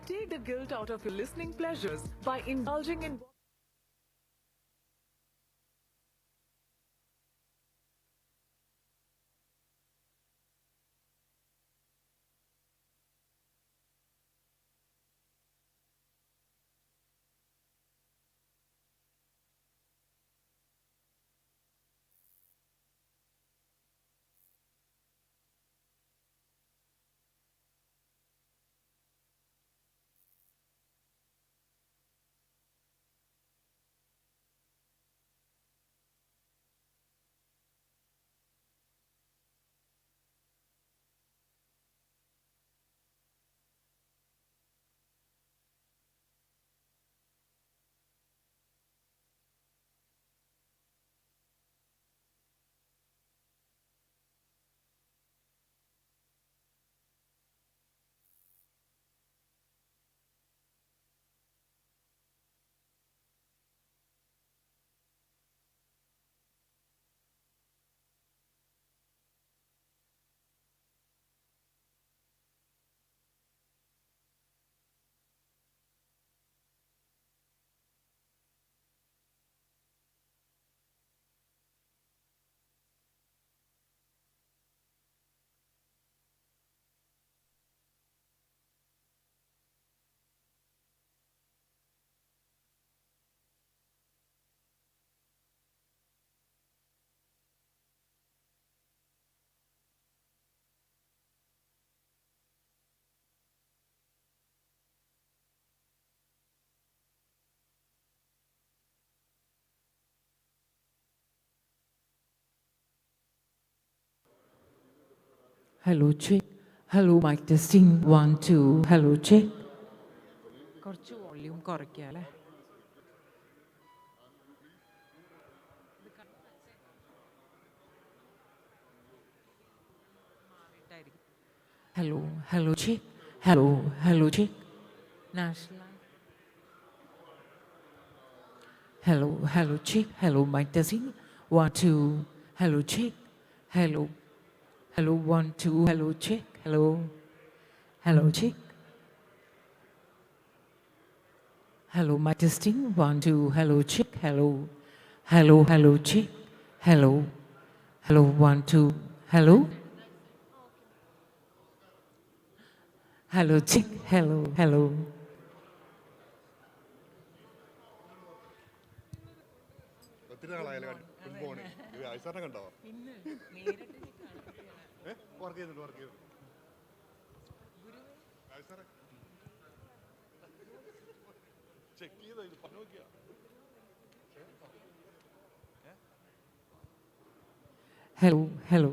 Take the guilt out of your listening pleasures by indulging in Hello, check. Hello, mic testing. 1, 2. Hello, check. കുറച്ച് volume കുറയ്ക്കുക അല്ലേ? Hello, hello, check. Hello, hello, check. National. Hello, hello, check. Hello, mic testing. 1, 2. Hello, check. Hello, hello, 1, 2. Hello, check. Hello, hello, check. Hello, mic testing. 1, 2. Hello, check. Hello, hello, hello, check. Hello, hello, 1, 2. Hello. Hello, check. Hello, hello. ഒത്തിരി നാളായാലും good morning. ഇത് ഐസാറിനെ കണ്ടോ? Work ചെയ്യുന്നുണ്ട്. ഐസാറെ check ചെയ്തോ? ഇത് പറഞ്ഞു നോക്കിയാ? Hello, hello.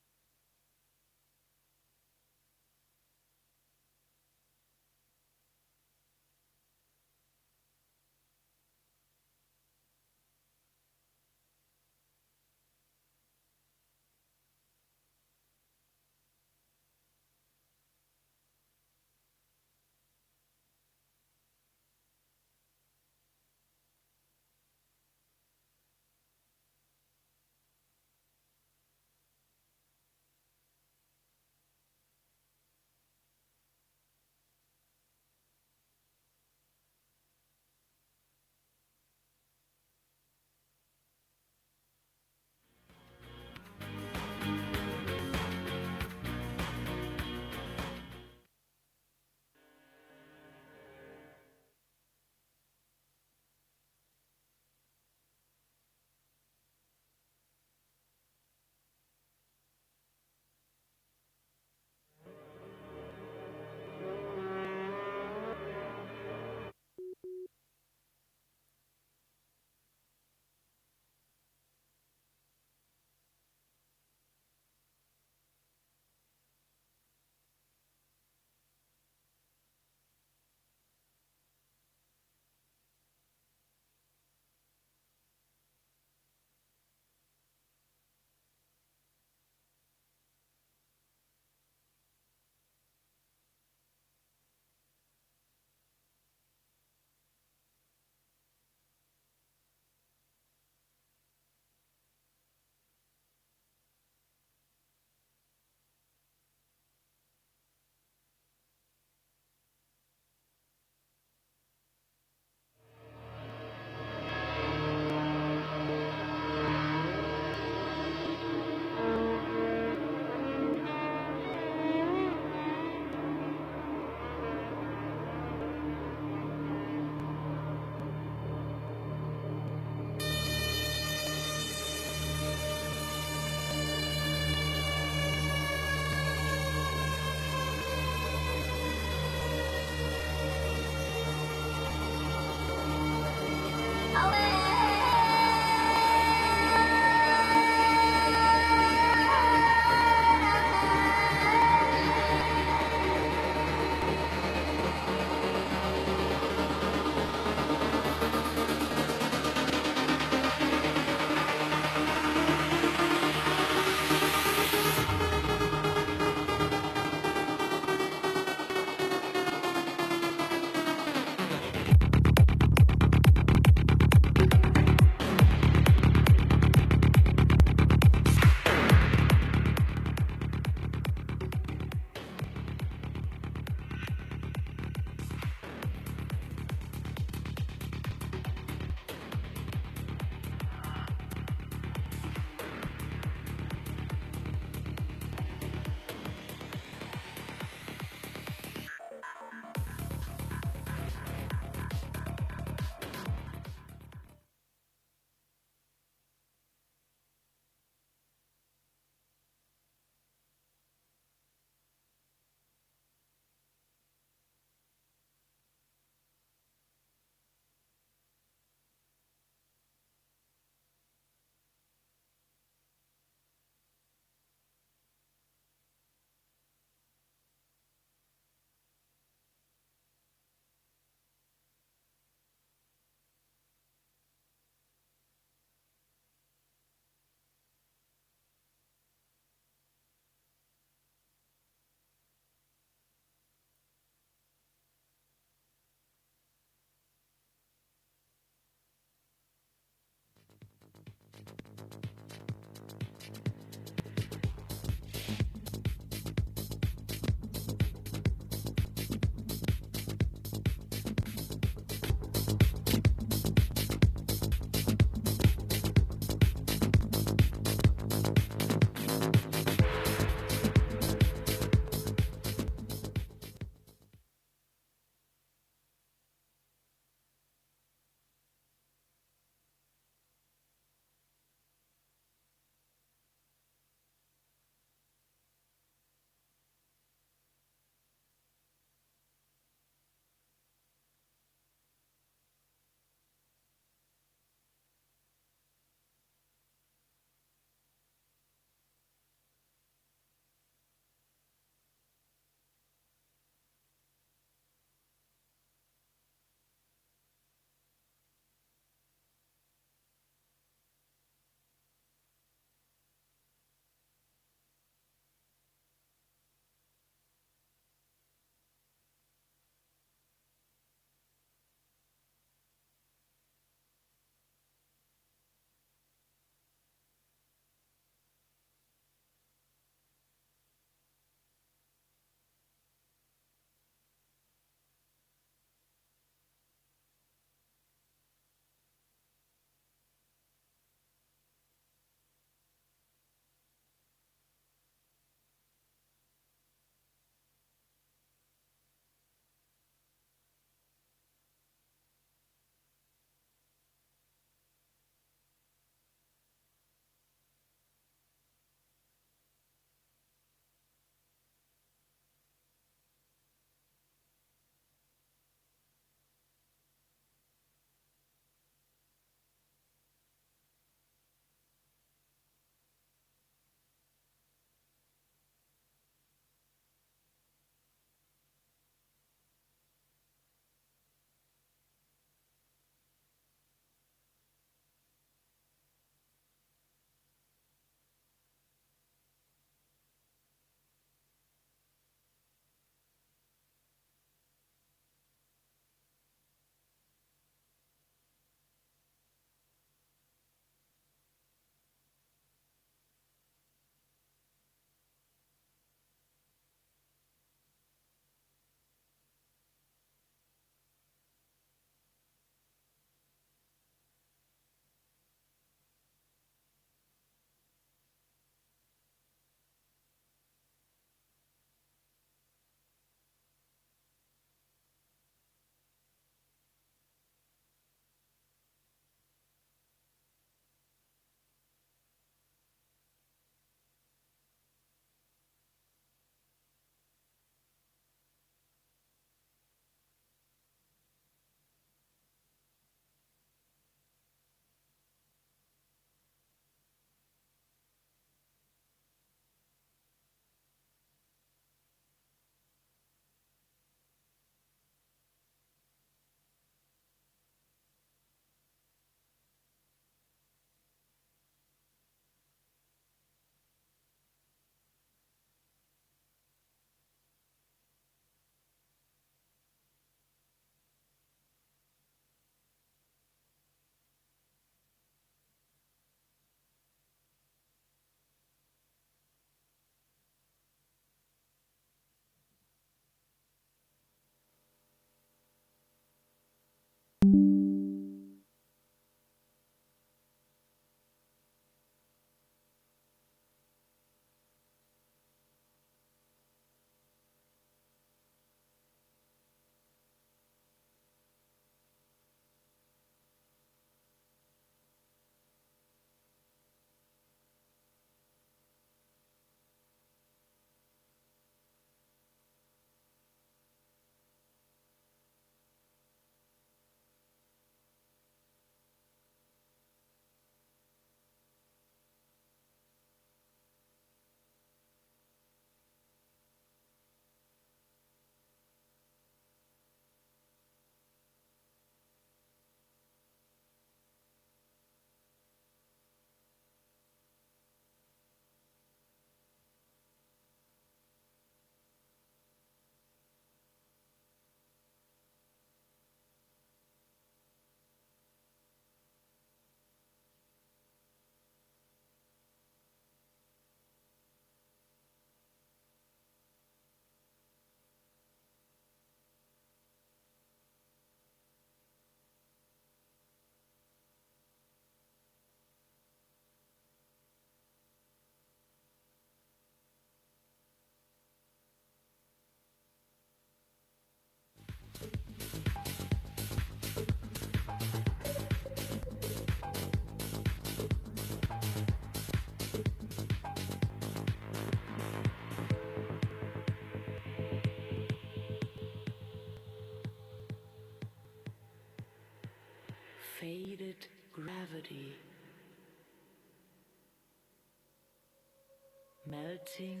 melting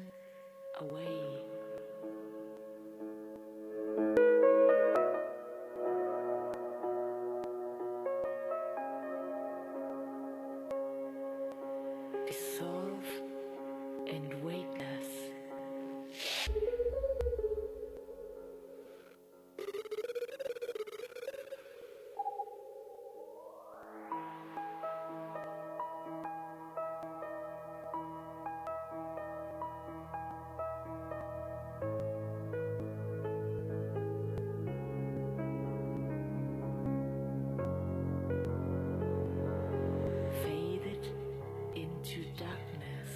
away. Dissolve and weightless. Faded into darkness.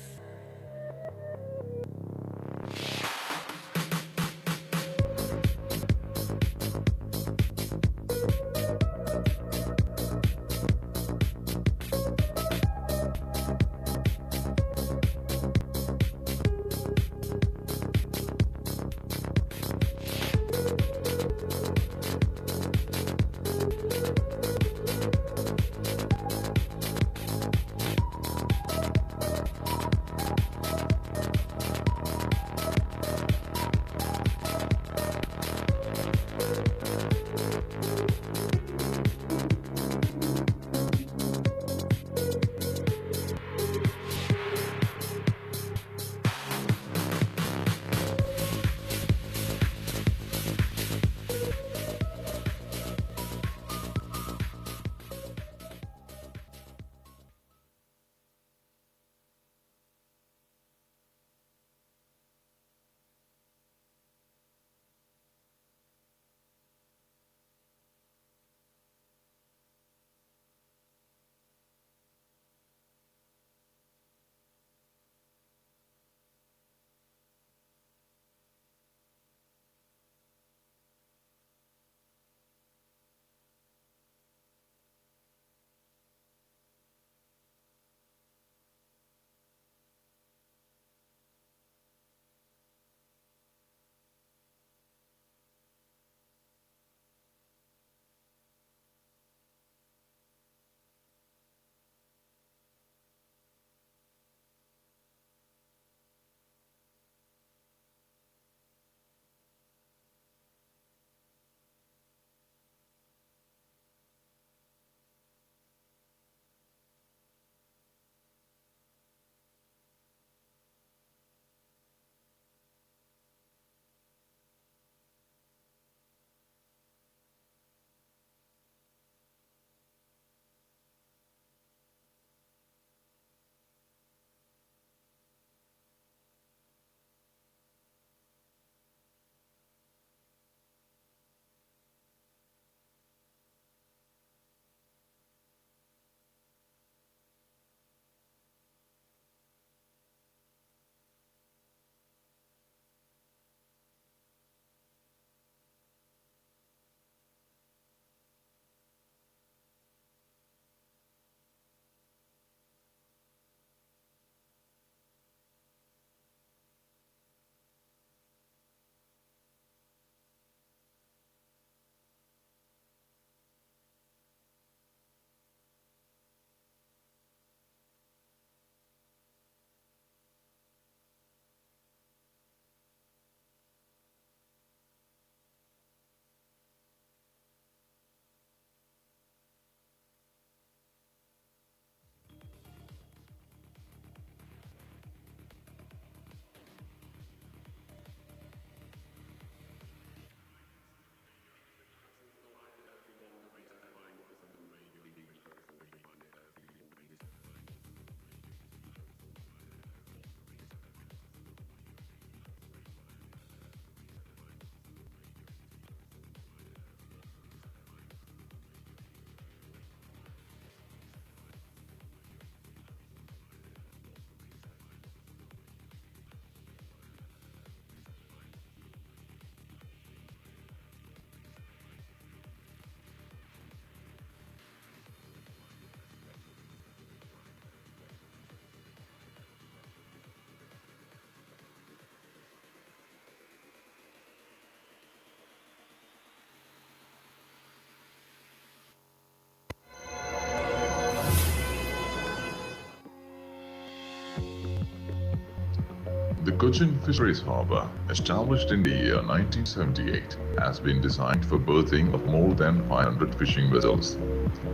The Cochin Fisheries Harbour, established in the year 1978, has been designed for berthing of more than 500 fishing vessels.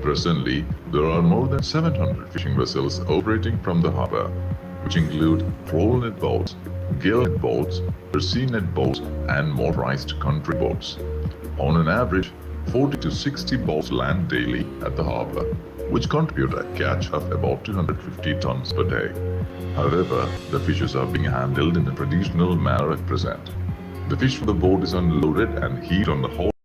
Presently, there are more than 700 fishing vessels operating from the harbour, which include floral net boats, gale net boats, sea net boats, and motorized country boats. On an average, 40 to 60 boats land daily at the harbour, which contribute a catch of about 250 tons per day. However, the fishes are being handled in a traditional manner at present. The fish from the boat is unloaded and heated on the hot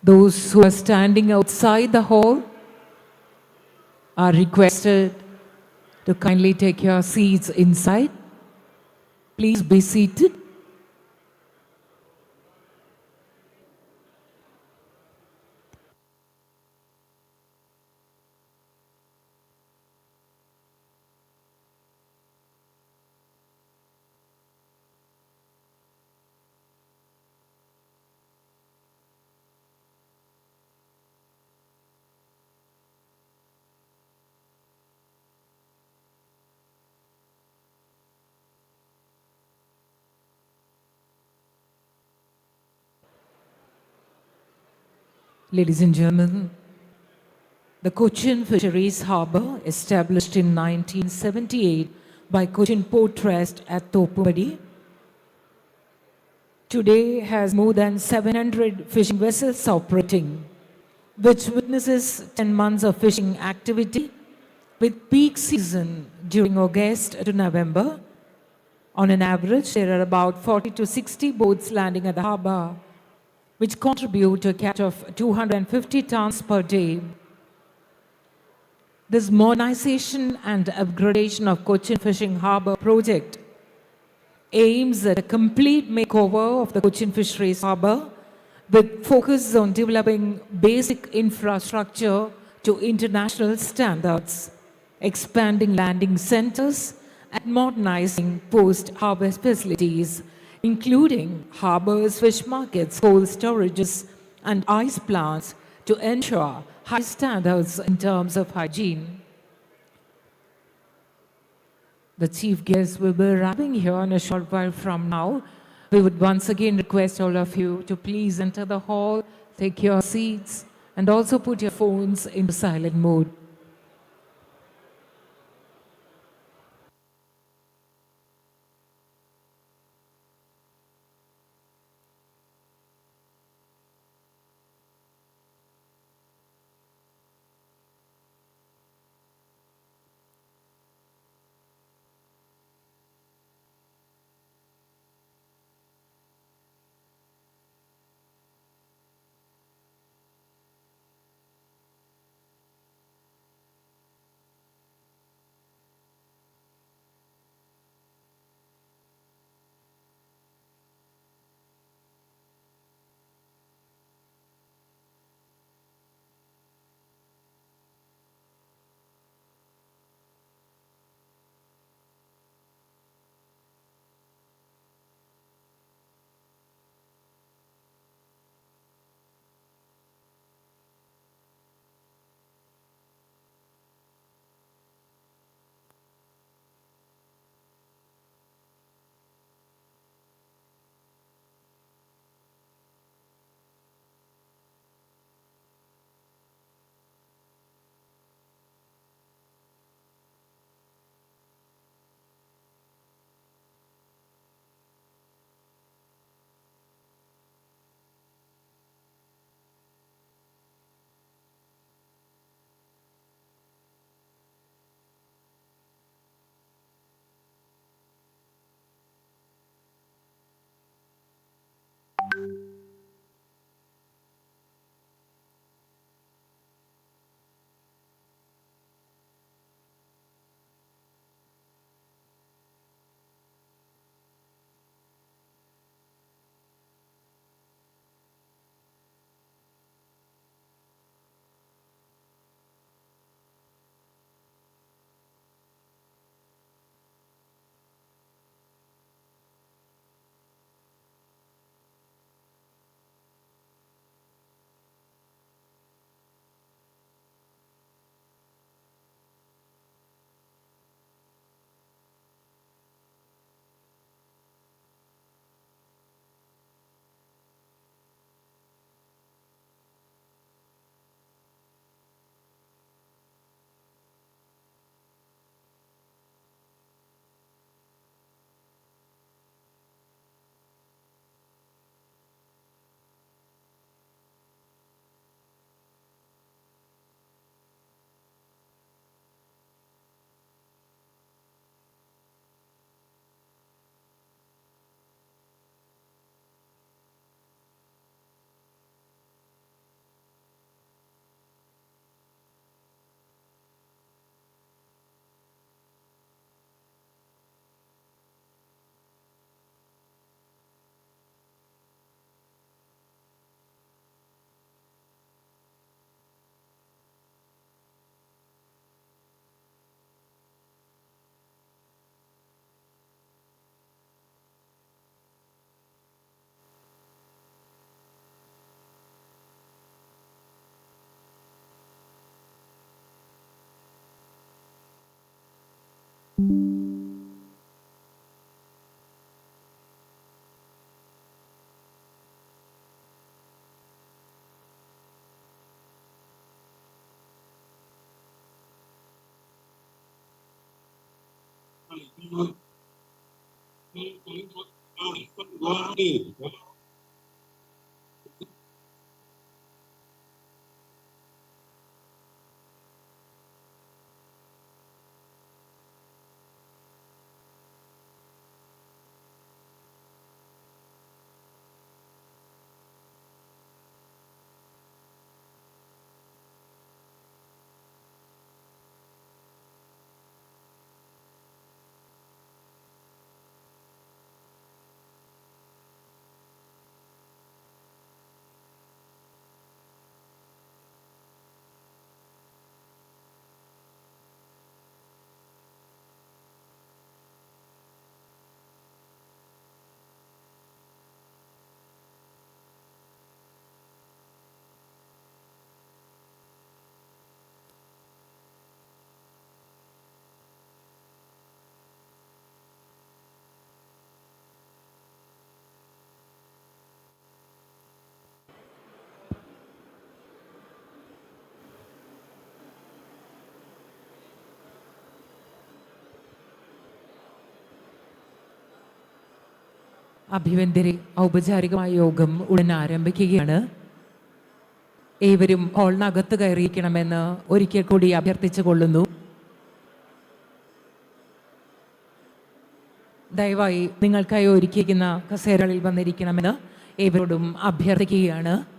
Those who are standing outside the hall are requested to kindly take your seats inside. Please be seated. Ladies and gentlemen, the Cochin Fisheries Harbour, established in 1978 by Cochin Port Trust at Thoppumpady, today has more than 700 fishing vessels operating, which witnesses 10 months of fishing activity with peak season during August to November. On an average, there are about 40 to 60 boats landing at the harbour, which contribute to a catch of 250 tons per day. This modernization and upgradation of Cochin Fishing Harbour project aims at a complete makeover of the Cochin Fisheries Harbour with focus on developing basic infrastructure to international standards, expanding landing centers, and modernizing post-harbour facilities, including harbours, fish markets, cold storages, and ice plants to ensure high standards in terms of hygiene. The chief guest will be arriving here in a short while from now. We would once again request all of you to please enter the hall, take your seats, and also put your phones into silent mode. അഭിവന്ദരെ, ഔപചാരികമായ യോഗം ഉടൻ ആരംഭിക്കുകയാണ്. ഏവരും ഹാളിനകത്ത് കയറിയിരിക്കണമെന്ന് ഒരിക്കൽ കൂടി അഭ്യർത്ഥിച്ചു കൊള്ളുന്നു. ദയവായി നിങ്ങൾക്കായി ഒരുക്കിയിരിക്കുന്ന കസേരകളിൽ വന്നിരിക്കണമെന്ന് ഏവരോടും അഭ്യർത്ഥിക്കുകയാണ്.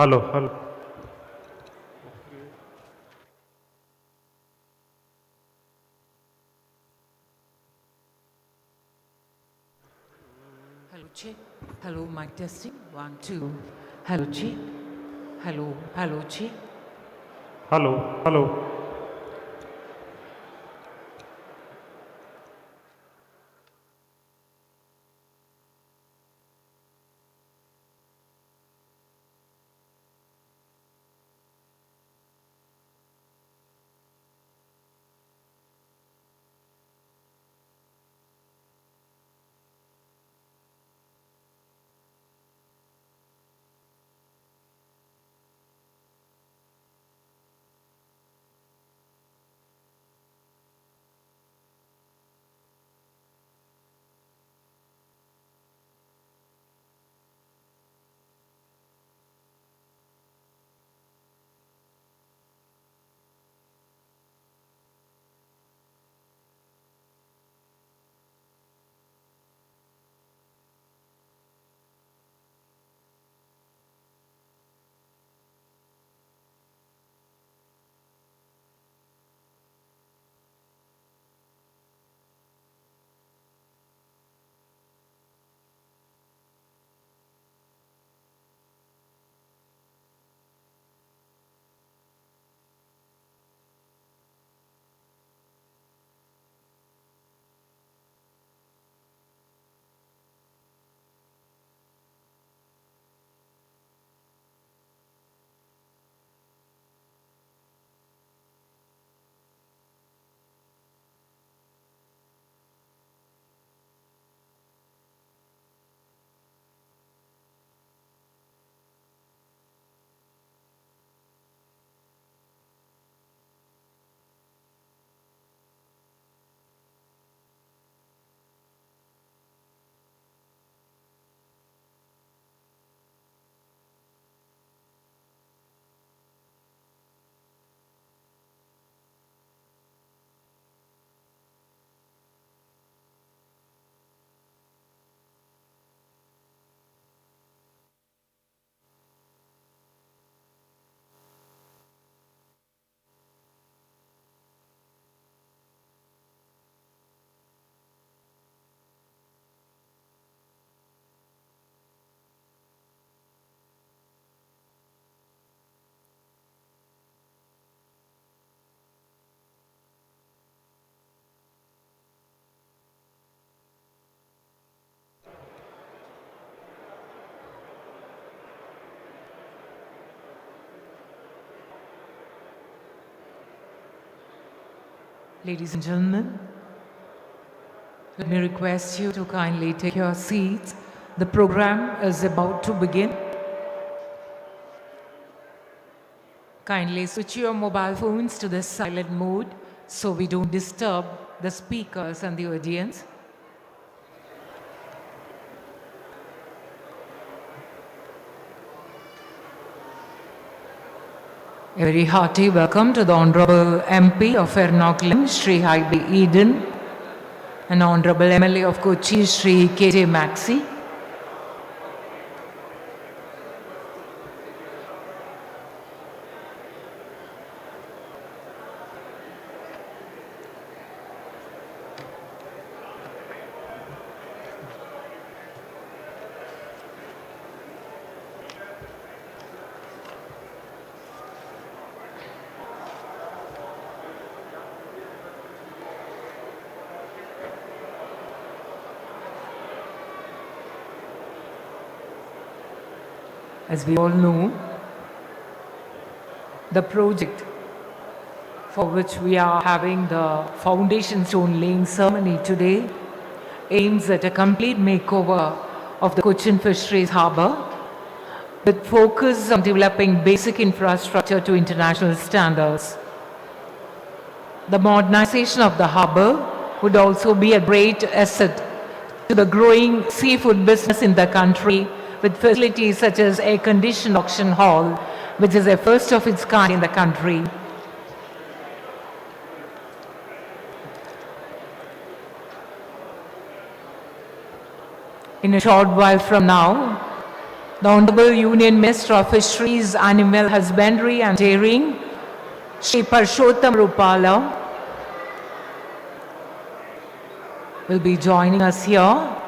Hello, hello. Hello, check. Hello, mic testing. 1, 2. Hello, check. Hello, hello, check. Hello, hello. Ladies and gentlemen, let me request you to kindly take your seats. The program is about to begin. Kindly switch your mobile phones to the silent mode so we don't disturb the speakers and the audience. A very hearty welcome to the Honorable MP of Ernakulam, Sri Haibi Eden, and Honorable MLA of Kochi, Sri K.J. Maxi. As we all know, the project for which we are having the foundation stone laying ceremony today aims at a complete makeover of the Cochin Fisheries Harbour with focus on developing basic infrastructure to international standards. The modernization of the harbour would also be a great asset to the growing seafood business in the country, with facilities such as air-conditioned auction hall, which is a first of its kind in the country. In a short while from now, The Honorable Union Minister of Fisheries, Animal Husbandry and Dairying, Shri Parshottam Rupala, will be joining us here.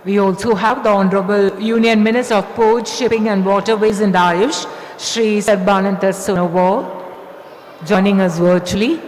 We also have the Honorable Union Minister of Port, Shipping and Waterways and Ayush, Shri Sarbananta Sonowal, joining us virtually.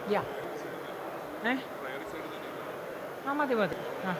Yeah. മതി മതി ആ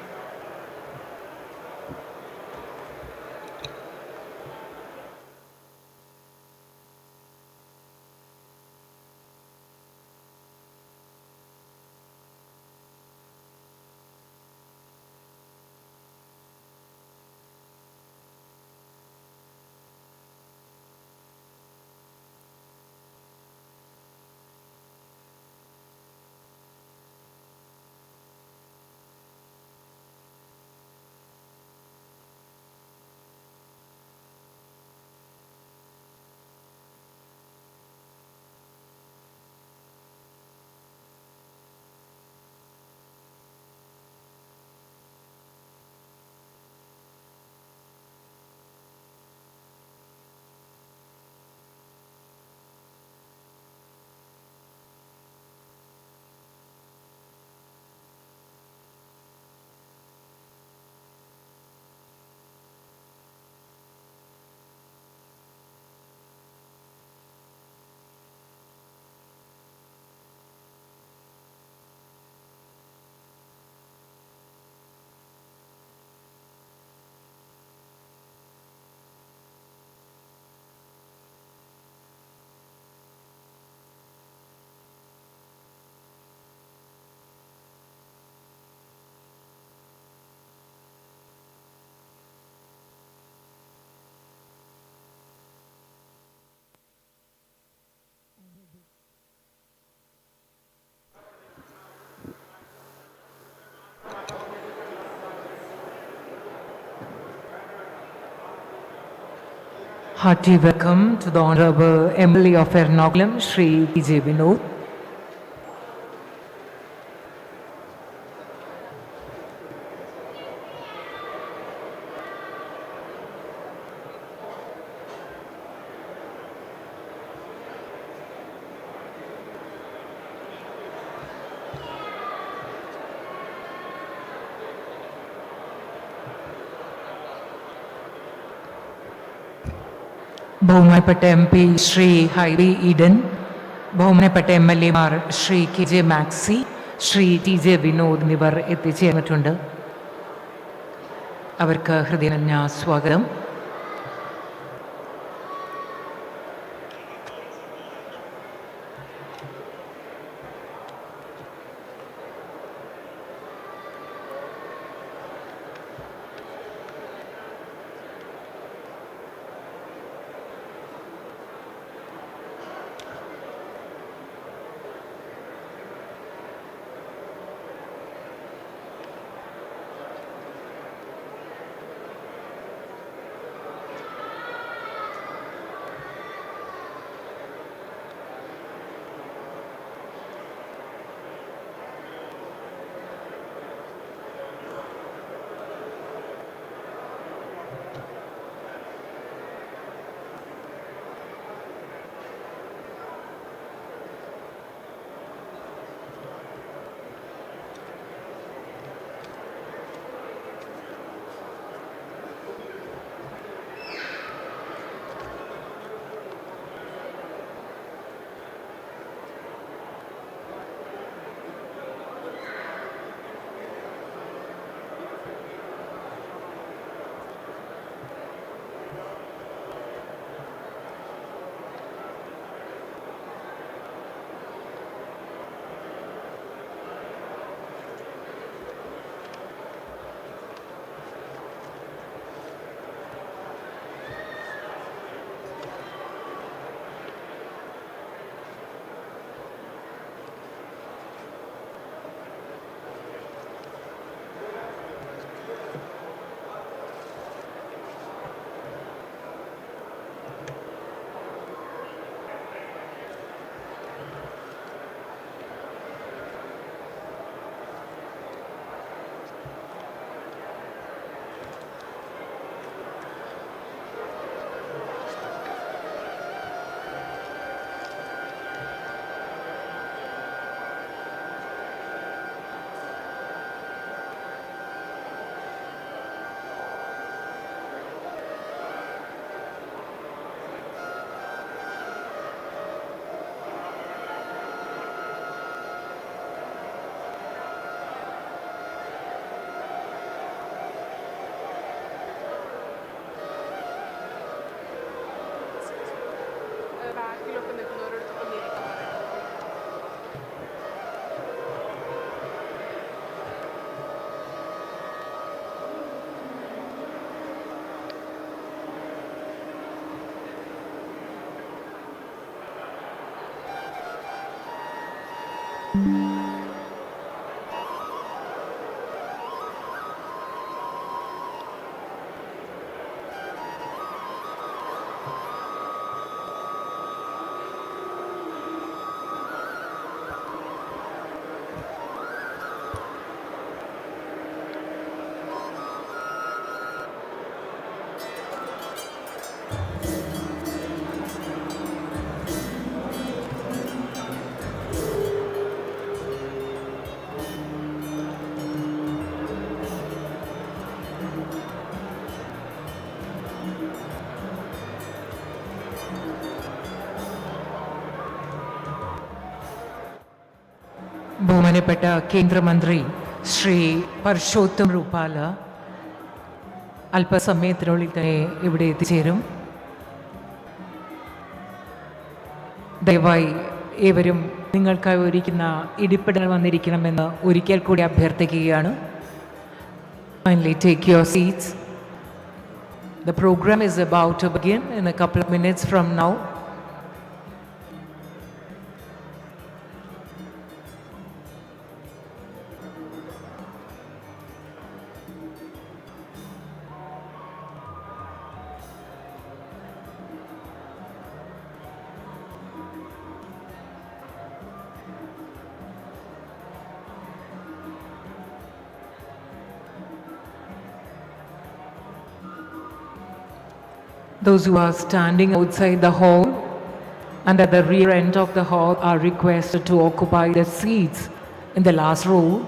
Hearty welcome to the Honorable MLA of Ernakulam, Shri T.J. Vinod. ബഹുമാനപ്പെട്ട MP Shri ഹൈവി Eden, ബഹുമാനപ്പെട്ട MLA Mar Shri KJ Maxi, Shri TJ Vinod എന്നിവർ എത്തിച്ചേർന്നിട്ടുണ്ട്. അവർക്ക് ഹൃദയം നിറഞ്ഞ സ്വാഗതം. ബാക്കിലൊക്കെ നിൽക്കുന്നവരോടൊപ്പം ഇരിക്കാൻ പറയണം. ബഹുമാനപ്പെട്ട കേന്ദ്രമന്ത്രി ശ്രീ പർഷോത്തം രൂപാല അല്പസമയത്തിനുള്ളിൽ തന്നെ ഇവിടെ എത്തിച്ചേരും. ദയവായി ഏവരും നിങ്ങൾക്കായി ഒരുക്കുന്ന ഇരിപ്പിടങ്ങൾ വന്നിരിക്കണമെന്ന് ഒരിക്കൽ കൂടി അഭ്യർത്ഥിക്കുകയാണ്. Kindly take your seats. The program is about to begin in a couple of minutes from now. Those who are standing outside the hall and at the rear end of the hall are requested to occupy their seats in the last row.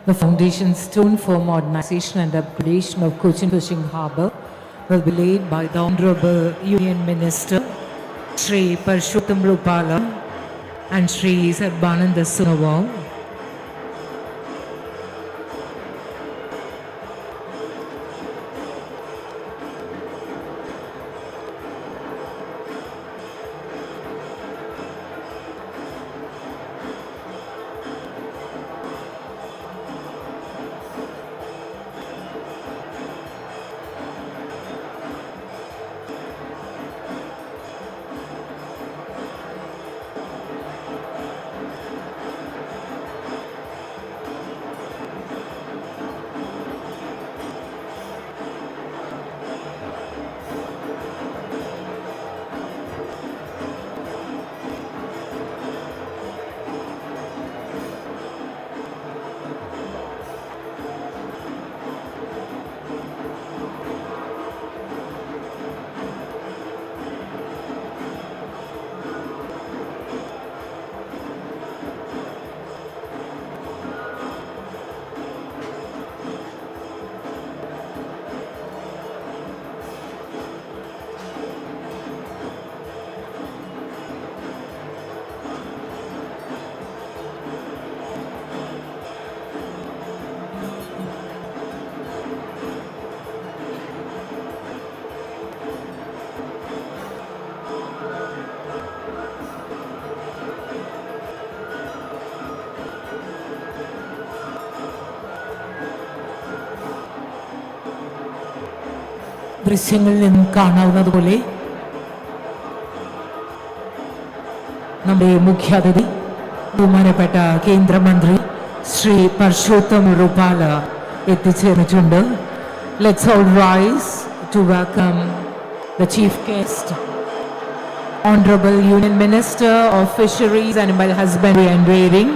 The foundation stone for modernization and upgradation of Cochin Fishing Harbour will be laid by the Honorable Union Minister Shri Parshottam Rupala and Shri Sarbananda Sonowal. ദൃശ്യങ്ങളിൽ നിന്നും കാണാവുന്നതുപോലെ നമ്മുടെ മുഖ്യാതിഥി ബഹുമാനപ്പെട്ട കേന്ദ്രമന്ത്രി Shri Parshottam Rupala എത്തിച്ചേർന്നിട്ടുണ്ട്. Let's all rise to welcome the chief guest, Honorable Union Minister of Fisheries, Animal Husbandry and Rearing,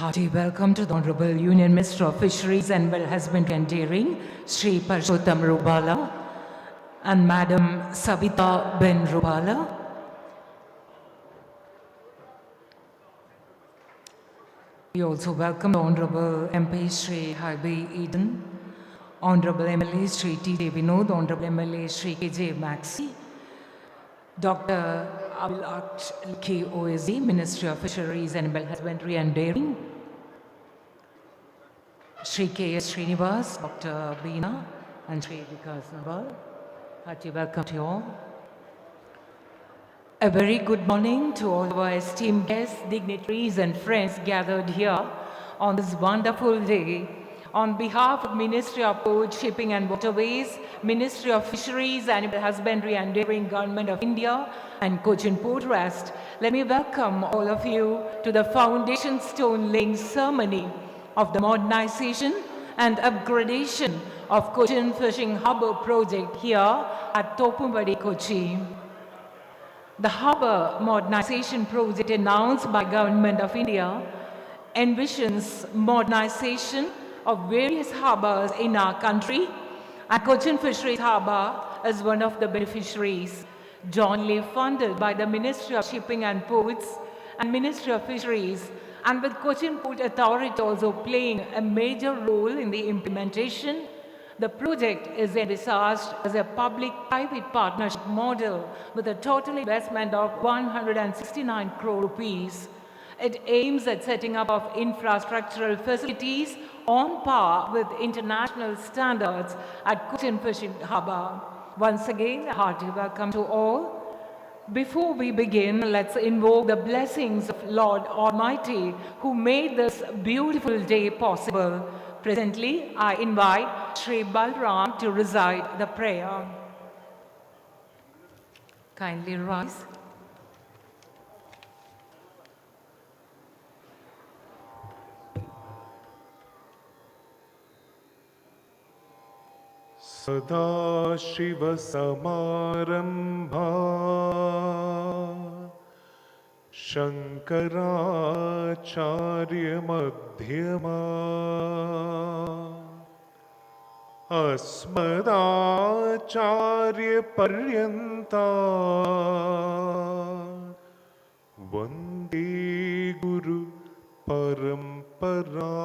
hearty welcome to the Honorable Union Minister of Fisheries and Husbandry and Dairying, Sri Parshottam Rubala, and Madam Savita Ben Rubala. We also welcome the Honorable MP Sri Harbi Eden, Honorable MLA Sri T.J. Vinod, Honorable MLA Sri K.J. Maxi, Dr. Abdul K. OSD, Ministry of Fisheries, Animal Husbandry and Dairying, Sri K.S. Srinivas, Dr. Beena, and Sri Vikas Naval. Hearty welcome to you all. A very good morning to all of our esteemed guests, dignitaries and friends gathered here on this wonderful day. On behalf of Ministry of Port, Shipping and Waterways, Ministry of Fisheries, Animal Husbandry and Dairying, Government of India and Cochin Port Trust, let me welcome all of you to the foundation stone laying ceremony of the modernization and upgradation of Cochin Fishing Harbour project here at Thoppumpady, Kochi. The harbour modernization project announced by Government of India envisions modernization of various harbours in our country, and Cochin Fisheries Harbour is one of the beneficiaries, jointly funded by the Ministry of Shipping and Ports and Ministry of Fisheries, and with Cochin Port Authority also playing a major role in the implementation. The project is envisaged as a public-private partnership model with a total investment of 169 crore rupees. It aims at setting up of infrastructural facilities on par with international standards at Cochin Fishing Harbour. Once again, a hearty welcome to all. Before we begin, let's invoke the blessings of Lord Almighty who made this beautiful day possible. Presently, I invite Sri Balram to recite the prayer. Kindly rise. सदाशिवसमारम्भा शङ्कराचार्यमध्यमा अस्मदाचार्यपर्यन्ता वन्दे गुरु परम्परा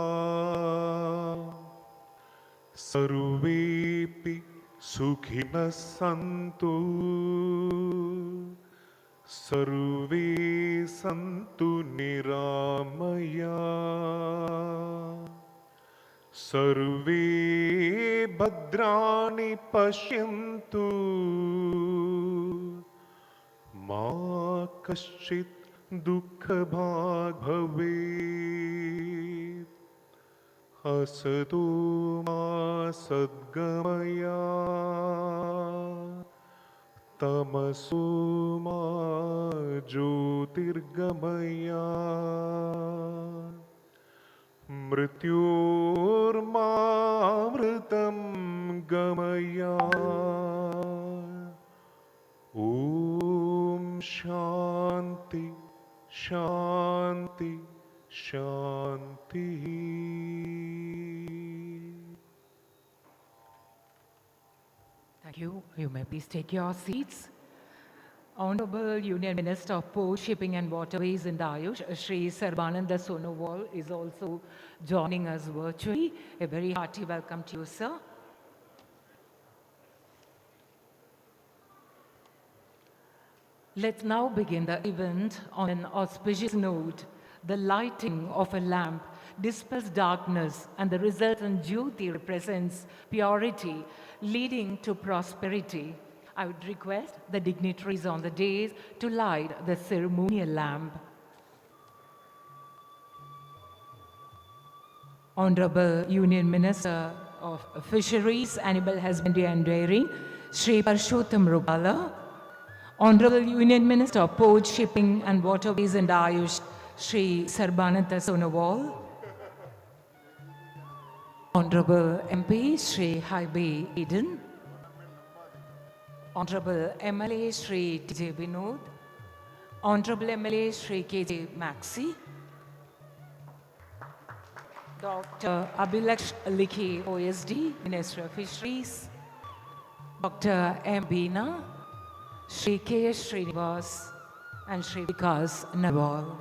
सर्वेपि सुखिनः सन्तु सर्वे सन्तु निरामया सर्वे भद्राणि पश्यन्तु मा कश्चित् दुःखभाग् भवेत् असतो मा सद्गमया तमसो मा ज्योतिर्गमया मृत्योर्मामृतं गमया ॐ शान्ति शान्ति शान्तिः. Thank you. You may please take your seats. Honorable Union Minister of Port, Shipping and Waterways in Ayush, Sri Sarbananda Sonowal, is also joining us virtually. A very hearty welcome to you, sir. Let's now begin the event on an auspicious note. The lighting of a lamp dispels darkness, and the resultant jyoti represents purity, leading to prosperity. I would request the dignitaries on the dais to light the ceremonial lamp. Honorable Union Minister of Fisheries, Animal Husbandry and Dairying, Sri Parshottam Rubala. Honorable Union Minister of Port, Shipping and Waterways and Ayush, Sri Sarbananda Sonowal. Honorable MP Sri Harbi Eden. Honorable MLA Sri T.J. Vinod. Honorable MLA Sri K.J. Maxi. Dr. Abhilaksh Likhi, OSD, Minister of Fisheries, Dr. M. Beena, Shri K. S. Srinivas, and Shri Vikas Nawal.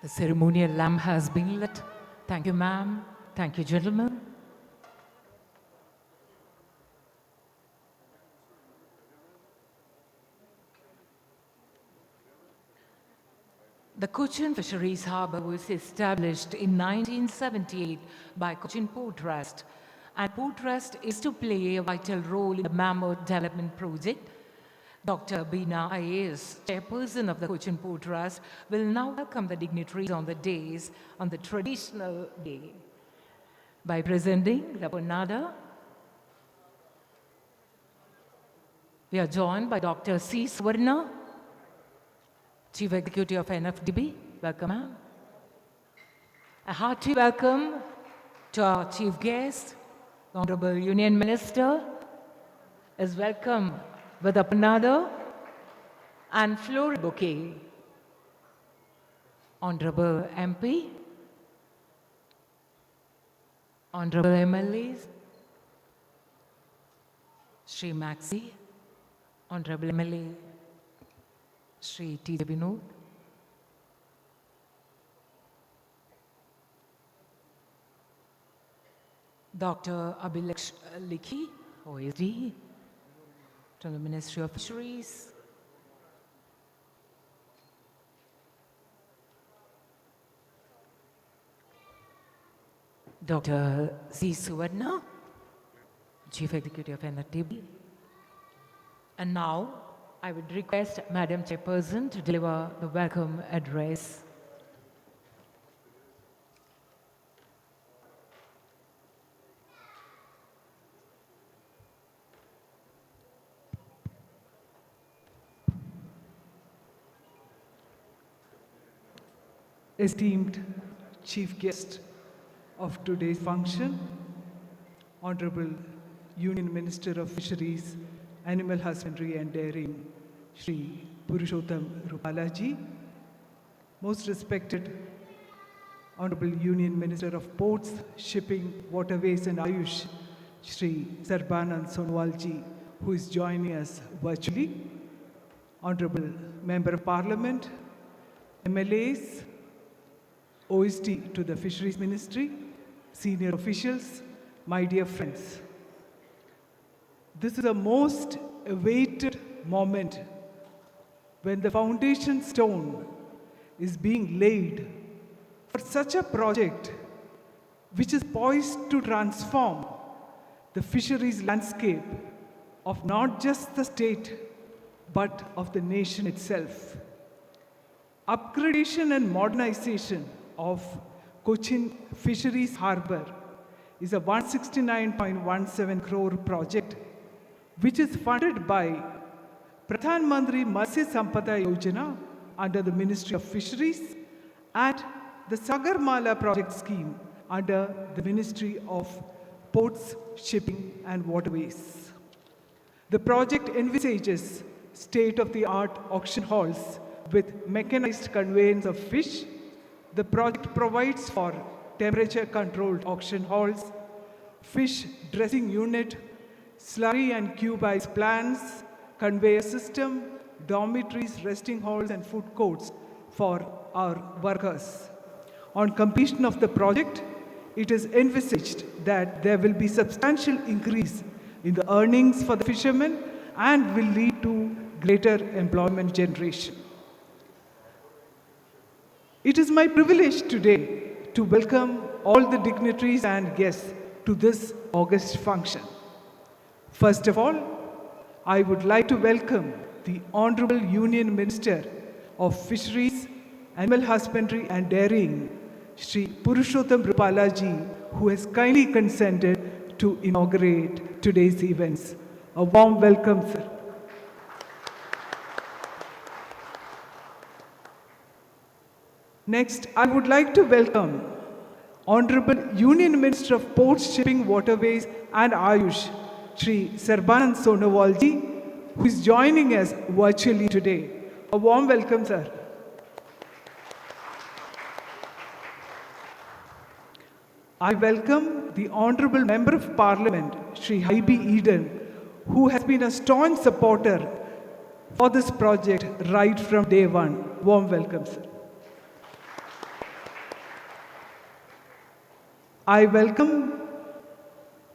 The ceremonial lamp has been lit. Thank you, ma'am. Thank you, gentlemen. The Cochin Fisheries Harbour was established in 1978 by Cochin Port Trust, and Port Trust is to play a vital role in the Mammoth Development Project. Dr. Beena IAS, chairperson of the Cochin Port Trust, will now welcome the dignitaries on the traditional day by presenting the Purnada. We are joined by Dr. C. Swarna, Chief Executive of NFDB. Welcome, ma'am. A hearty welcome to our chief guest, the Honorable Union Minister, is welcome with a panada and floral bouquet. Honorable MP, Honorable MLAs, Shri Maxi, Honorable MLA, Shri T. Vinod, Dr. Abhilaksh Likhi, OSD, from the Ministry of Fisheries, Dr. C. Suvarna, Chief Executive of NFDB. And now, I would request Madam Chairperson to deliver the welcome address. Esteemed chief guest of today's function, Honorable Union Minister of Fisheries, Animal Husbandry and Dairying, Shri Purushottam Rupalaji, most respected Honorable Union Minister of Ports, Shipping, Waterways and Ayush, Shri Sarbanand Sonowalji, who is joining us virtually, Honorable Member of Parliament, MLAs, OSD to the Fisheries Ministry, senior officials, my dear friends. This is a most awaited moment when the foundation stone is being laid for such a project which is poised to transform the fisheries landscape of not just the state but of the nation itself. Up-gradation and modernization of Cochin Fisheries Harbour is a 169.17 crore project which is funded by Pradhan Mantri Matsya Sampada Yojana under the Ministry of Fisheries and the Sagarmala project scheme under the Ministry of Ports, Shipping and Waterways. The project envisages state-of-the-art auction halls with mechanized conveyance of fish. The project provides for temperature-controlled auction halls, fish dressing unit, slurry and cube ice plants, conveyor system, dormitories, resting halls and food courts for our workers. On completion of the project, it is envisaged that there will be substantial increase in the earnings for the fishermen and will lead to greater employment generation. It is my privilege today to welcome all the dignitaries and guests to this august function. First of all, I would like to welcome the Honorable Union Minister of Fisheries, Animal Husbandry and Dairying, Shri Purushottam Rupalaji, who has kindly consented to inaugurate today's events. A warm welcome, sir. Next, I would like to welcome Honorable Union Minister of Ports, Shipping, Waterways and Ayush, Shri Sarbanand Sonowalji, who is joining us virtually today. A warm welcome, sir. I welcome the Honorable Member of Parliament, Shri Haibi Eden, who has been a staunch supporter for this project right from day one. Warm welcome, sir. I welcome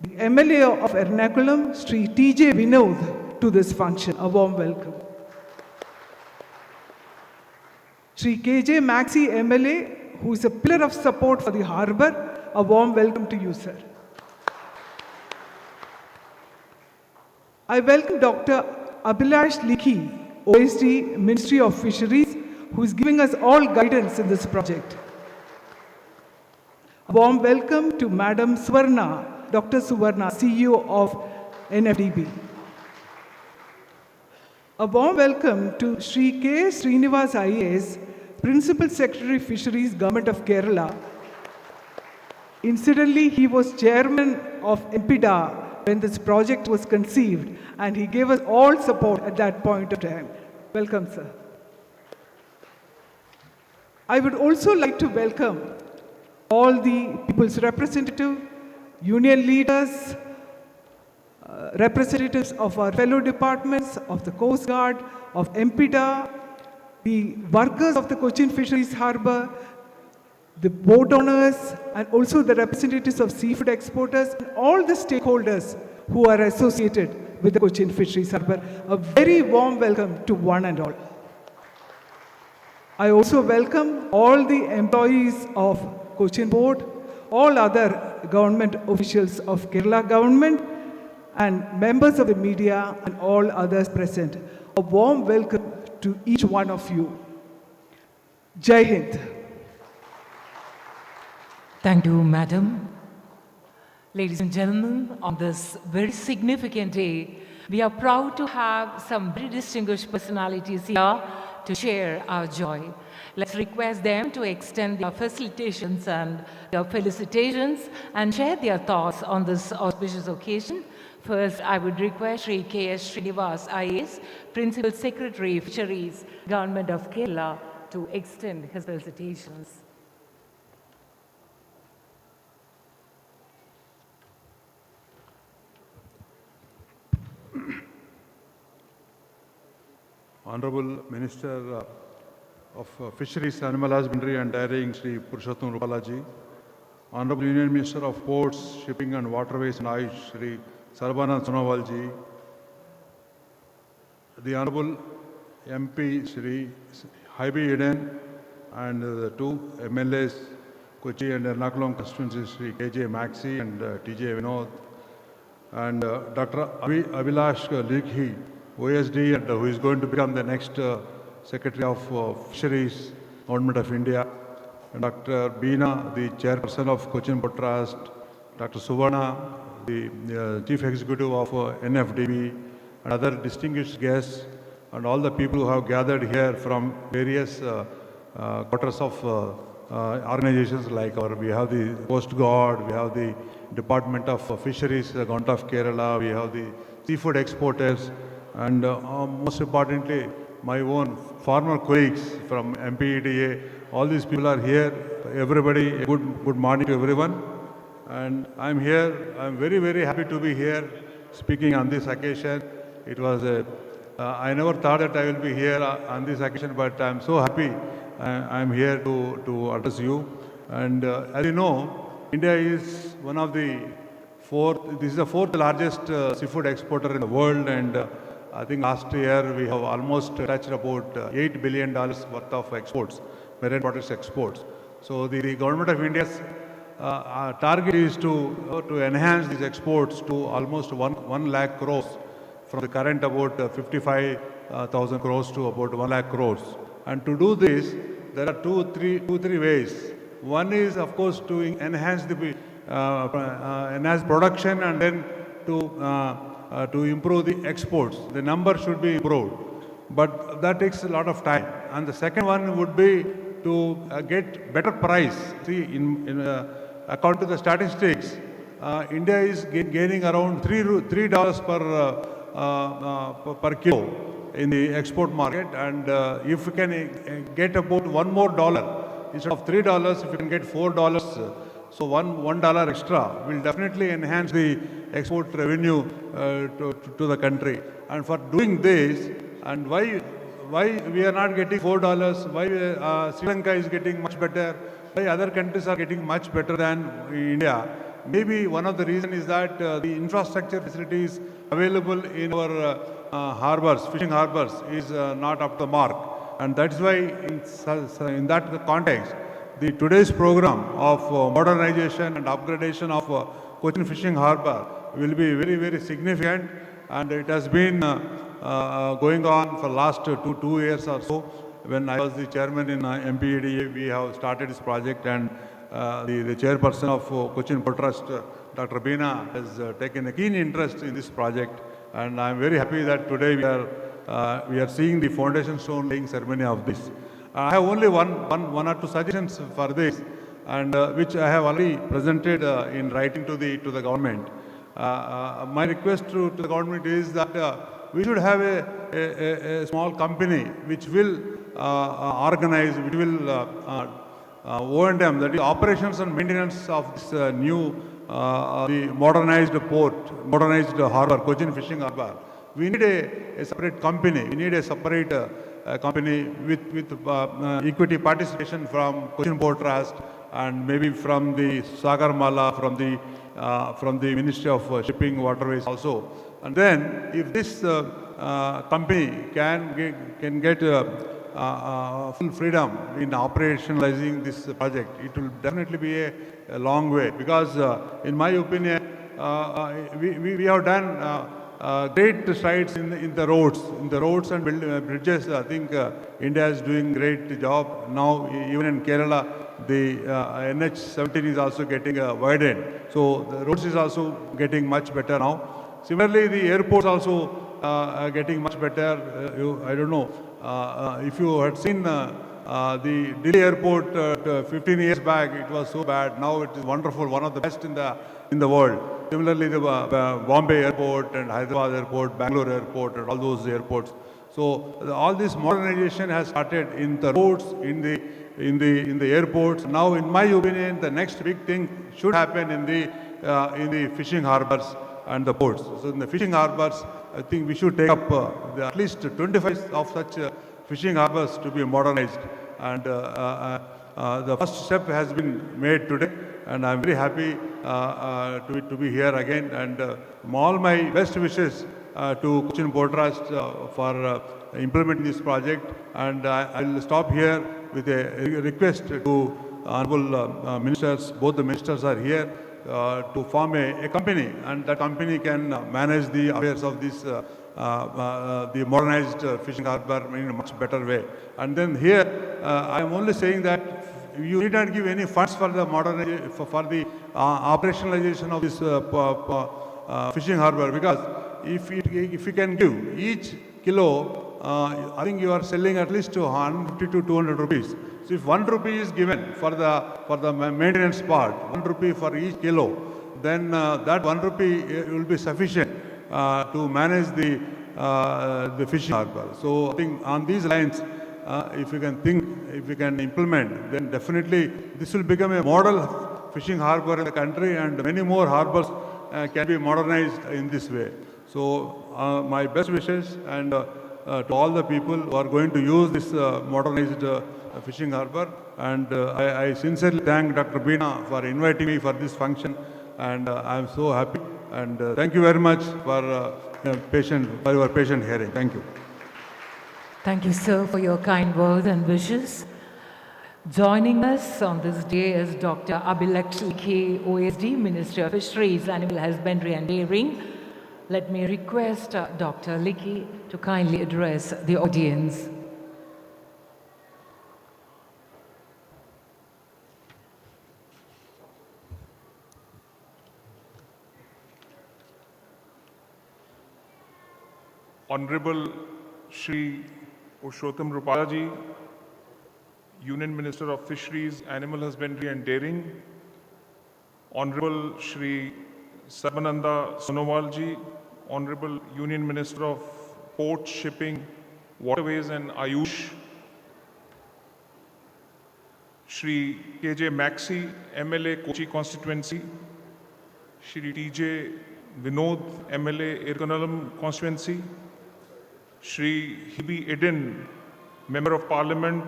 the MLA of Ernakulam, Shri T.J. Vinod, to this function. A warm welcome. Shri K.J. Maxi MLA, who is a pillar of support for the harbour, a warm welcome to you, sir. I welcome Dr. Abhilash Likhi, OSD, Ministry of Fisheries, who is giving us all guidance in this project. A warm welcome to Madam Suvarna, Dr. Suvarna, CEO of NFDB. A warm welcome to Shri K. Srinivas IAS, Principal Secretary Fisheries, Government of Kerala. Incidentally, he was chairman of MPDA when this project was conceived, and he gave us all support at that point of time. Welcome, sir. I would also like to welcome all the people's representatives, union leaders, representatives of our fellow departments, of the Coast Guard, of MPDA, the workers of the Cochin Fisheries Harbour, the boat owners, and also the representatives of seafood exporters, and all the stakeholders who are associated with the Cochin Fisheries Harbour. A very warm welcome to one and all. I also welcome all the employees of Cochin Port, all other government officials of Kerala government, and members of the media and all others present. A warm welcome to each one of you. Jai Hind. Thank you, Madam. Ladies and gentlemen, on this very significant day, we are proud to have some very distinguished personalities here to share our joy. Let's request them to extend their felicitations and their felicitations and share their thoughts on this auspicious occasion. First, I would request Shri K.S. Srinivas IAS, Principal Secretary Fisheries, Government of Kerala, to extend his felicitations. Honorable Minister of Fisheries, Animal Husbandry and Dairying, Sri Purushottam Rupalaji, Honorable Union Minister of Ports, Shipping and Waterways and Ayush, Sri Sarbanand Sonowalji, the Honorable MP, Sri Haibi Eden, and the two MLAs, Kochi and Ernakulam constituencies, Sri K.J. Maxi and T.J. Vinod, and Dr. Abhilash Likhi, OSD, and who is going to become the next Secretary of Fisheries, Government of India, and Dr. Beena, the Chairperson of Cochin Port Trust, Dr. Suvarna, the Chief Executive of NFDB, and other distinguished guests, and all the people who have gathered here from various quarters of organizations like we have the Coast Guard, we have the Department of Fisheries, the Government of Kerala, we have the seafood exporters, and most importantly, my own former colleagues from MPEDA. All these people are here. Everybody, good morning to everyone. And I'm here. I'm very, very happy to be here speaking on this occasion. It was I never thought that I will be here on this occasion, but I'm so happy I'm here to address you. And as you know, India is one of the this is the fourth largest seafood exporter in the world, and I think last year we have almost touched about $8 billion worth of exports, marine products exports. So the government of India's target is to enhance these exports to almost 1 lakh crores from the current about 55,000 crores to about 1 lakh crores. And to do this, there are two, three ways. One is, of course, to enhance the enhance production, and then to improve the exports. The number should be improved, but that takes a lot of time. And the second one would be to get better price. See, according to the statistics, India is gaining around $3 per kilo in the export market, and if we can get about one more dollar instead of $3, if we can get $4, so $1 extra will definitely enhance the export revenue to the country. And for doing this, and why we are not getting $4? Why Sri Lanka is getting much better? Why other countries are getting much better than India? Maybe one of the reasons is that the infrastructure facilities available in our harbors, fishing harbors, is not up to the mark. And that's why in that context, today's program of modernization and upgradation of Cochin Fishing Harbour will be very, very significant, and it has been going on for last two years or so. When I was the chairman in MPEDA, we have started this project, and the chairperson of Cochin Port Trust, Dr. Beena, has taken a keen interest in this project, and I am very happy that today we are seeing the foundation stone laying ceremony of this. I have only one or two suggestions for this, and which I have already presented in writing to the government. My request to the government is that we should have a small company which will organize, which will O&M, that is operations and maintenance of this the modernized harbour, Cochin Fishing Harbour. We need a separate company. We need a separate company with equity participation from Cochin Port Trust, and maybe from the Sagarmala, from the Ministry of Shipping Waterways also. And then, if this company can get full freedom in operationalizing this project, it will definitely be a long way. Because, in my opinion, we have done great strides in the roads and bridges. I think India is doing great job now. Even in Kerala, the NH17 is also getting widened. So the roads is also getting much better now. Similarly, the airports also getting much better. I don't know if you had seen the Delhi airport 15 years back. It was so bad. Now it is wonderful, one of the best in the world. Similarly, the Bombay airport and Hyderabad airport, Bangalore airport, and all those airports. So all this modernization has started in the roads, in the airports. Now, in my opinion, the next big thing should happen in the fishing harbors and the ports. So in the fishing harbors, I think we should take up at least 25 of such fishing harbors to be modernized. And the first step has been made today, and I'm very happy to be here again. And all my best wishes to Cochin Port Trust for implementing this project. And I will stop here with a request to honorable ministers. Both the ministers are here to form a company, and that company can manage the affairs of this the modernized fishing harbour in a much better way. And then here, I am only saying that you need not give any funds for the operationalization of this fishing harbour, because if you can give each kilo, I think you are selling at least 150 to 200 rupees. So if 1 rupee is given for the maintenance part, 1 rupee for each kilo, then that 1 rupee will be sufficient to manage the fishing harbour. So I think on these lines, if you can implement, then definitely this will become a model fishing harbour in the country, and many more harbours can be modernized in this way. So my best wishes, and to all the people who are going to use this modernized fishing harbour. And I sincerely thank Dr. Beena for inviting me for this function, and I am so happy. And thank you very much for your patient hearing. Thank you. Thank you, sir, for your kind words and wishes. Joining us on this day is Dr. Abhilakshi, OSD, Minister of Fisheries, Animal Husbandry and Dairying. Let me request Dr. Likhi to kindly address the audience. Honorable Shri Purushottam Rupala ji, Union Minister of Fisheries, Animal Husbandry and Dairying, Honorable Shri Sarbananda Sonowalji, Honorable Union Minister of Ports, Shipping, Waterways and Ayush, Shri KJ Maxi, MLA Kochi Constituency, Shri TJ Vinod, MLA Irranakulam Constituency, Shri Hibi Eden, Member of Parliament,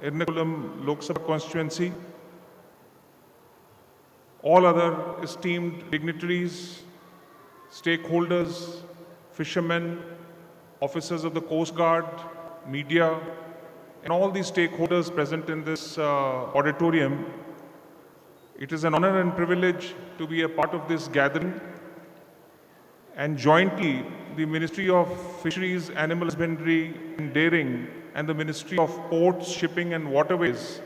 Ernakulam Lok Sabha Constituency, all other esteemed dignitaries, stakeholders, fishermen, officers of the Coast Guard, media, and all these stakeholders present in this auditorium. It is an honor and privilege to be a part of this gathering. And jointly, the Ministry of Fisheries, Animal Husbandry and Dairying and the Ministry of Ports, Shipping and Waterways,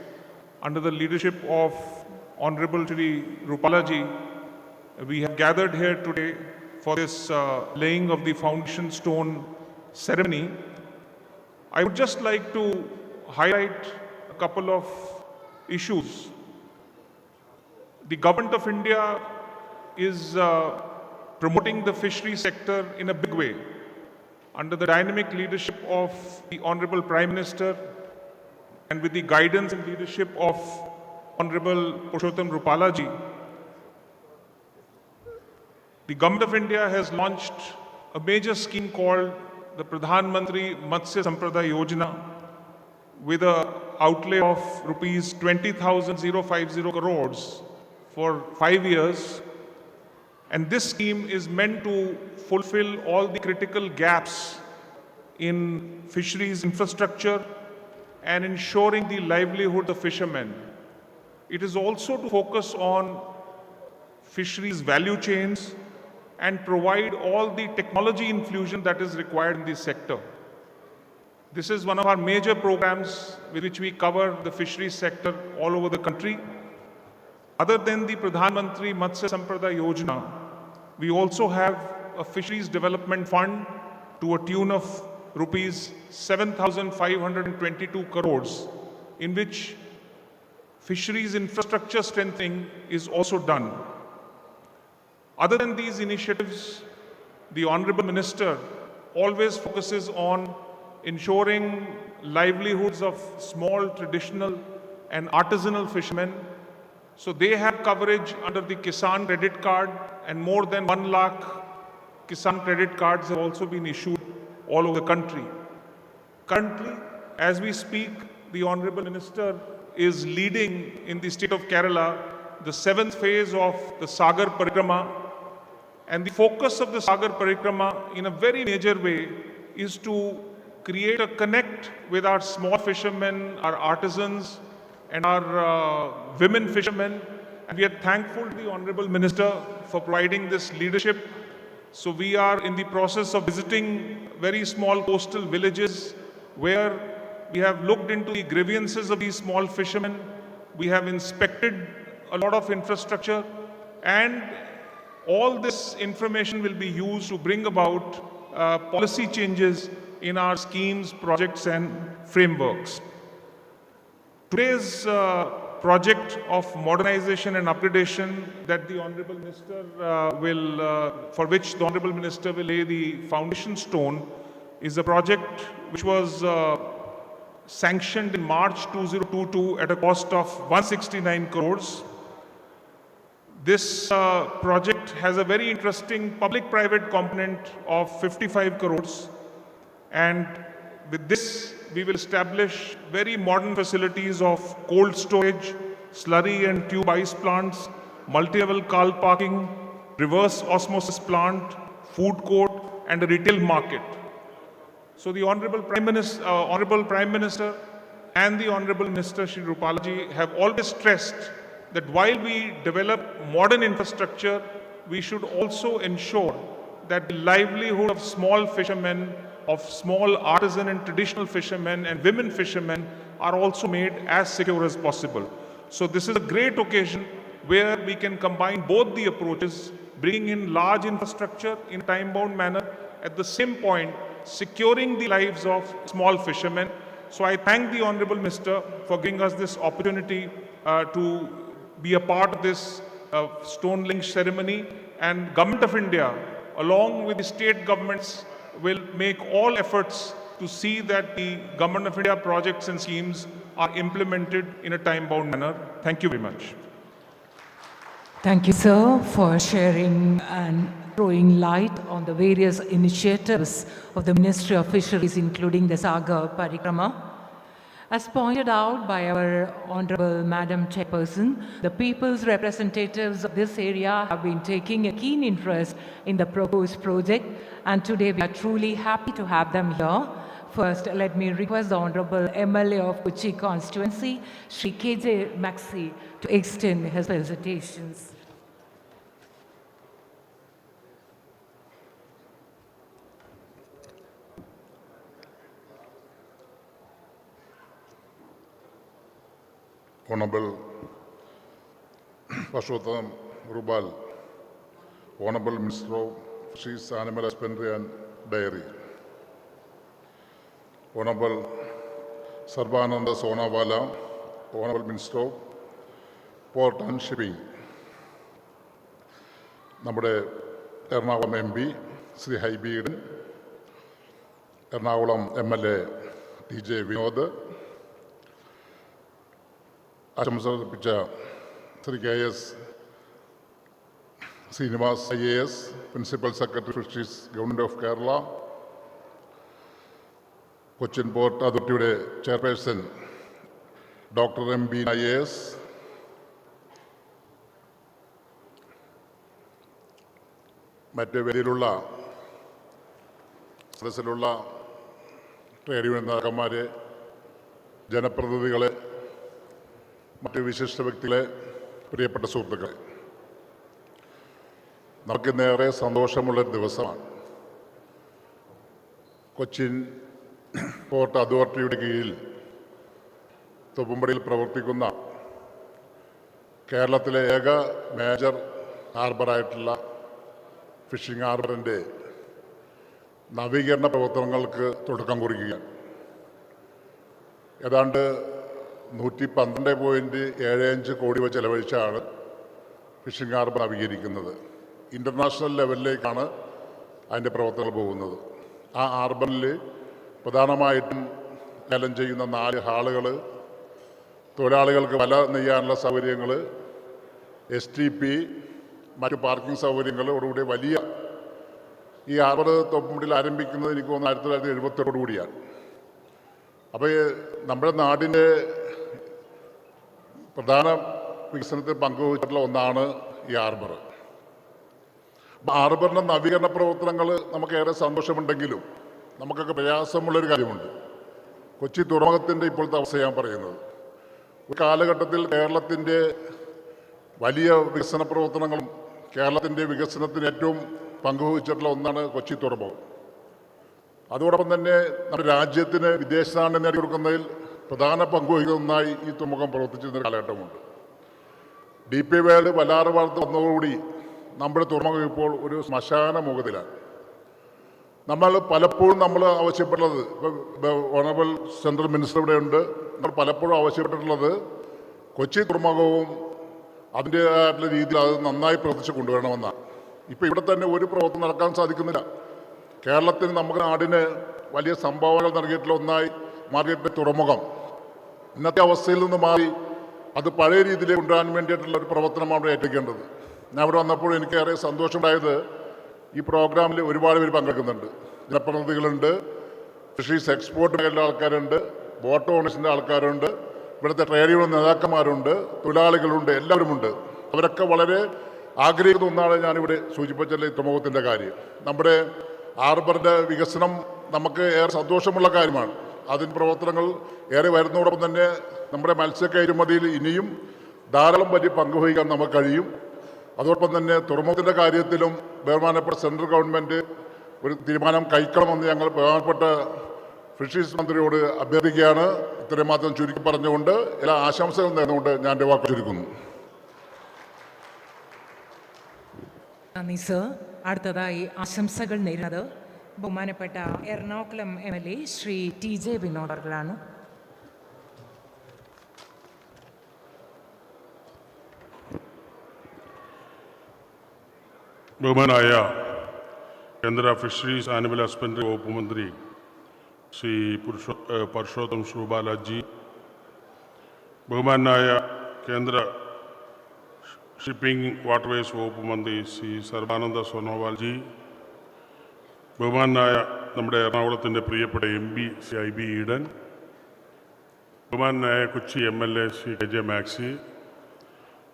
under the leadership of Honorable Shri Rupalaji, we have gathered here today for this laying of the foundation stone ceremony. I would just like to highlight a couple of issues. The Government of India is promoting the fishery sector in a big way under the dynamic leadership of the Honorable Prime Minister and with the guidance and leadership of Honorable Purushottam Rupalaji. The Government of India has launched a major scheme called the Pradhan Mantri Matsya Sampada Yojana with an outlay of rupees 20,050 crores for 5 years. And this scheme is meant to fulfill all the critical gaps in fisheries infrastructure and ensuring the livelihood of fishermen. It is also to focus on fisheries value chains and provide all the technology infusion that is required in this sector. This is one of our major programs with which we cover the fisheries sector all over the country. Other than the Pradhan Mantri Matsya Sampada Yojana, we also have a fisheries development fund to a tune of rupees 7,522 crores, in which fisheries infrastructure strengthening is also done. Other than these initiatives, the Honorable Minister always focuses on ensuring livelihoods of small, traditional and artisanal fishermen. So they have coverage under the Kisan credit card, and more than 1 lakh Kisan credit cards have also been issued all over the country. Currently, as we speak, the Honorable Minister is leading in the state of Kerala the 7th phase of the Sagar Parikrama. And the focus of the Sagar Parikrama in a very major way is to create a connect with our small fishermen, our artisans, and our women fishermen. And we are thankful to the Honorable Minister for providing this leadership. So we are in the process of visiting very small coastal villages where we have looked into the grievances of these small fishermen. We have inspected a lot of infrastructure, and all this information will be used to bring about policy changes in our schemes, projects and frameworks. Today's project of modernization and up-gradation that the Honorable Minister for which the Honorable Minister will lay the foundation stone is a project which was sanctioned in March 2022 at a cost of 169 crores. This project has a very interesting public-private component of 55 crores. And with this, we will establish very modern facilities of cold storage, slurry and tube ice plants, multi-level car parking, reverse osmosis plant, food court, and a retail market. So the Honorable Prime Minister and the Honorable Minister Shri Rupalaji have always stressed that while we develop modern infrastructure, we should also ensure that the livelihood of small fishermen, of small artisan and traditional fishermen and women fishermen are also made as secure as possible. So this is a great occasion where we can combine both the approaches, bringing in large infrastructure in a time-bound manner, at the same point securing the lives of small fishermen. So I thank the Honorable Minister for giving us this opportunity to be a part of this stone link ceremony, and Government of India, along with the state governments, will make all efforts to see that the Government of India projects and schemes are implemented in a time-bound manner. Thank you very much. Thank you, sir, for sharing and throwing light on the various initiatives of the Ministry of Fisheries, including the Sagar Parikrama. As pointed out by our Honorable Madam Chairperson, the people's representatives of this area have been taking a keen interest in the proposed project, and today we are truly happy to have them here. First, let me request the Honorable MLA of Kochi constituency, Shri KJ Maxi, to extend his felicitations. Honorable Purushottam Rubal, Honorable Minister of Fisheries, Animal Husbandry and Dairy, Honorable Sarbananda Sonawala, Honorable Minister of Port and Shipping, നമ്മുടെ Ernakulam MP Shri Hibi Eden, Ernakulam MLA TJ Vinod, ആശംസ അർപ്പിച്ച Shri KS Srinivas IAS, principal secretary fisheries government of Kerala, Cochin port അതോറിറ്റിയുടെ chairperson doctor MB IAS, മറ്റ് വേദിയിലുള്ള സദസ്സിലുള്ള trade union നേതാക്കന്മാരെ, ജനപ്രതിനിധികളെ, മറ്റ് വിശിഷ്ട വ്യക്തികളെ, പ്രിയപ്പെട്ട സുഹൃത്തുക്കളെ, നമുക്കിന്നേറെ സന്തോഷമുള്ളൊരു ദിവസമാണ്. കൊച്ചിൻ പോർട്ട് അതോറിറ്റിയുടെ കീഴിൽ തൊപ്പുംപടിയിൽ പ്രവർത്തിക്കുന്ന കേരളത്തിലെ ഏക മേജർ ഹാർബറായിട്ടുള്ള ഫിഷിംഗ് ഹാർബറിൻ്റെ നവീകരണ പ്രവർത്തനങ്ങൾക്ക് തുടക്കം കുറിക്കുകയാണ്. ഏതാണ്ട് 112.75 കോടി രൂപ ചെലവഴിച്ചാണ് ഫിഷിംഗ് ഹാർബർ നവീകരിക്കുന്നത്. ഇൻ്റർനാഷണൽ ലെവലിലേക്കാണ് അതിൻ്റെ പ്രവർത്തനങ്ങൾ പോകുന്നത്. ആ ഹാർബറിൽ പ്രധാനമായിട്ടും ലേലം ചെയ്യുന്ന 4 ഹാളുകൾ, തൊഴിലാളികൾക്ക് വല നെയ്യാനുള്ള സൗകര്യങ്ങൾ, STP, മറ്റു പാർക്കിംഗ് സൗകര്യങ്ങളോടുകൂടി വലിയ ഈ ഹാർബർ തൊപ്പുംപടിയിൽ ആരംഭിക്കുന്നത് എനിക്ക് തോന്നുന്നു 1978 കൂടിയാണ്. അപ്പോൾ നമ്മുടെ നാടിൻ്റെ പ്രധാന വികസനത്തിൽ പങ്കുവച്ചിട്ടുള്ള ഒന്നാണ് ഈ ഹാർബർ. ഹാർബറിൻ്റെ നവീകരണ പ്രവർത്തനങ്ങൾ നമുക്കേറെ സന്തോഷമുണ്ടെങ്കിലും നമുക്കൊക്കെ പ്രയാസമുള്ളൊരു കാര്യമുണ്ട്. കൊച്ചി തുറമുഖത്തിൻ്റെ ഇപ്പോഴത്തെ അവസ്ഥ ഞാൻ പറയുന്നത്, ഒരു കാലഘട്ടത്തിൽ കേരളത്തിൻ്റെ വലിയ വികസന പ്രവർത്തനങ്ങളും കേരളത്തിൻ്റെ വികസനത്തിന് ഏറ്റവും പങ്കുവച്ചിട്ടുള്ള ഒന്നാണ് കൊച്ചി തുറമുഖം. അതോടൊപ്പം തന്നെ നമ്മുടെ രാജ്യത്തിന് വിദേശ നാണ്യം നേടിക്കൊടുക്കുന്നതിൽ പ്രധാന പങ്കുവഹിക്കുന്ന ഒന്നായി ഈ തുറമുഖം പ്രവർത്തിച്ചിരുന്ന കാലഘട്ടമുണ്ട്. DP വേൾഡ് വല്ലാറ് വാർത്ത വന്നതോടുകൂടി നമ്മുടെ തുറമുഖം ഇപ്പോൾ ഒരു ശ്മശാന മുഖത്തിലാണ്. നമ്മൾ പലപ്പോഴും ആവശ്യപ്പെട്ടുള്ളത്, ഇപ്പോൾ ഓണറബിൾ സെൻട്രൽ മിനിസ്റ്റർ ഇവിടെയുണ്ട്, നമ്മൾ പലപ്പോഴും ആവശ്യപ്പെട്ടിട്ടുള്ളത് കൊച്ചി തുറമുഖവും അതിൻ്റേതായിട്ടുള്ള രീതിയിൽ അത് നന്നായി പ്രവർത്തിച്ച് കൊണ്ടുവരണമെന്നാണ്. ഇപ്പോൾ ഇവിടെ തന്നെ ഒരു പ്രവർത്തനം നടക്കാൻ സാധിക്കുന്നില്ല. കേരളത്തിന് നമ്മുടെ നാടിന് വലിയ സംഭാവനകൾ നൽകിയിട്ടുള്ള ഒന്നായി മാറിയിട്ടുള്ള തുറമുഖം ഇന്നത്തെ അവസ്ഥയിൽ നിന്ന് മാറി അത് പഴയ രീതിയിലേക്ക് കൊണ്ടുവരാൻ വേണ്ടിയിട്ടുള്ള ഒരു പ്രവർത്തനമാണ് അവിടെ ഏറ്റെടുക്കേണ്ടത്. ഞാൻ ഇവിടെ വന്നപ്പോൾ എനിക്കേറെ സന്തോഷമുണ്ടായത്, ഈ പ്രോഗ്രാമിൽ ഒരുപാട് പേര് പങ്കെടുക്കുന്നുണ്ട്. ജനപ്രതിനിധികളുണ്ട്, ഫിഷറീസ് എക്സ്പോർട്ട് മേഖലയിലെ ആൾക്കാരുണ്ട്, ബോട്ട് ഓണേഴ്സിൻ്റെ ആൾക്കാരുണ്ട്, ഇവിടുത്തെ ട്രേഡ് യൂണിയൻ നേതാക്കന്മാരുണ്ട്, തൊഴിലാളികളുണ്ട്, എല്ലാവരുമുണ്ട്. അവരൊക്കെ വളരെ ആഗ്രഹിക്കുന്ന ഒന്നാണ് ഞാനിവിടെ സൂചിപ്പിച്ചുള്ള ഈ തുറമുഖത്തിൻ്റെ കാര്യം. നമ്മുടെ ഹാർബറിൻ്റെ വികസനം നമുക്ക് ഏറെ സന്തോഷമുള്ള കാര്യമാണ്. അതിന് പ്രവർത്തനങ്ങൾ ഏറെ വരുന്നതോടൊപ്പം തന്നെ നമ്മുടെ മത്സ്യക്കയറ്റുമതിയിൽ ഇനിയും ധാരാളം വലിയ പങ്കുവഹിക്കാൻ നമുക്ക് കഴിയും. അതോടൊപ്പം തന്നെ തുറമുഖത്തിൻ്റെ കാര്യത്തിലും ബഹുമാനപ്പെട്ട സെൻട്രൽ ഗവൺമെൻറ് ഒരു തീരുമാനം കൈക്കൊള്ളണമെന്ന് ഞങ്ങൾ ബഹുമാനപ്പെട്ട ഫിഷറീസ് മന്ത്രിയോട് അഭ്യർത്ഥിക്കുകയാണ്. ഇത്രയും മാത്രം ചുരുക്കി പറഞ്ഞുകൊണ്ട് എല്ലാ ആശംസകളും നേർന്നുകൊണ്ട് ഞാൻ എൻ്റെ വാക്ക് ചുരുക്കുന്നു. നന്ദി സർ. അടുത്തതായി ആശംസകൾ നേരുന്നത് ബഹുമാനപ്പെട്ട എറണാകുളം MLA ശ്രീ TJ വിനോദ് അവർകളാണ്. ബഹുമാനായ കേന്ദ്ര ഫിഷറീസ് ആനിമൽ ഹസ്ബൻഡറി വകുപ്പ് മന്ത്രി ശ്രീ പരഷോത്തം ശിവബാലാജി, ബഹുമാനായ കേന്ദ്ര ഷിപ്പിംഗ് വാട്ടർവേസ് വകുപ്പ് മന്ത്രി ശ്രീ സർബാനന്ദ സോനോവാൽജി, ബഹുമാനായ നമ്മുടെ എറണാകുളത്തിൻ്റെ പ്രിയപ്പെട്ട MP ശ്രീ IB ഈഡൻ, ബഹുമാനായ കൊച്ചി MLA ശ്രീ KJ മാക്സി,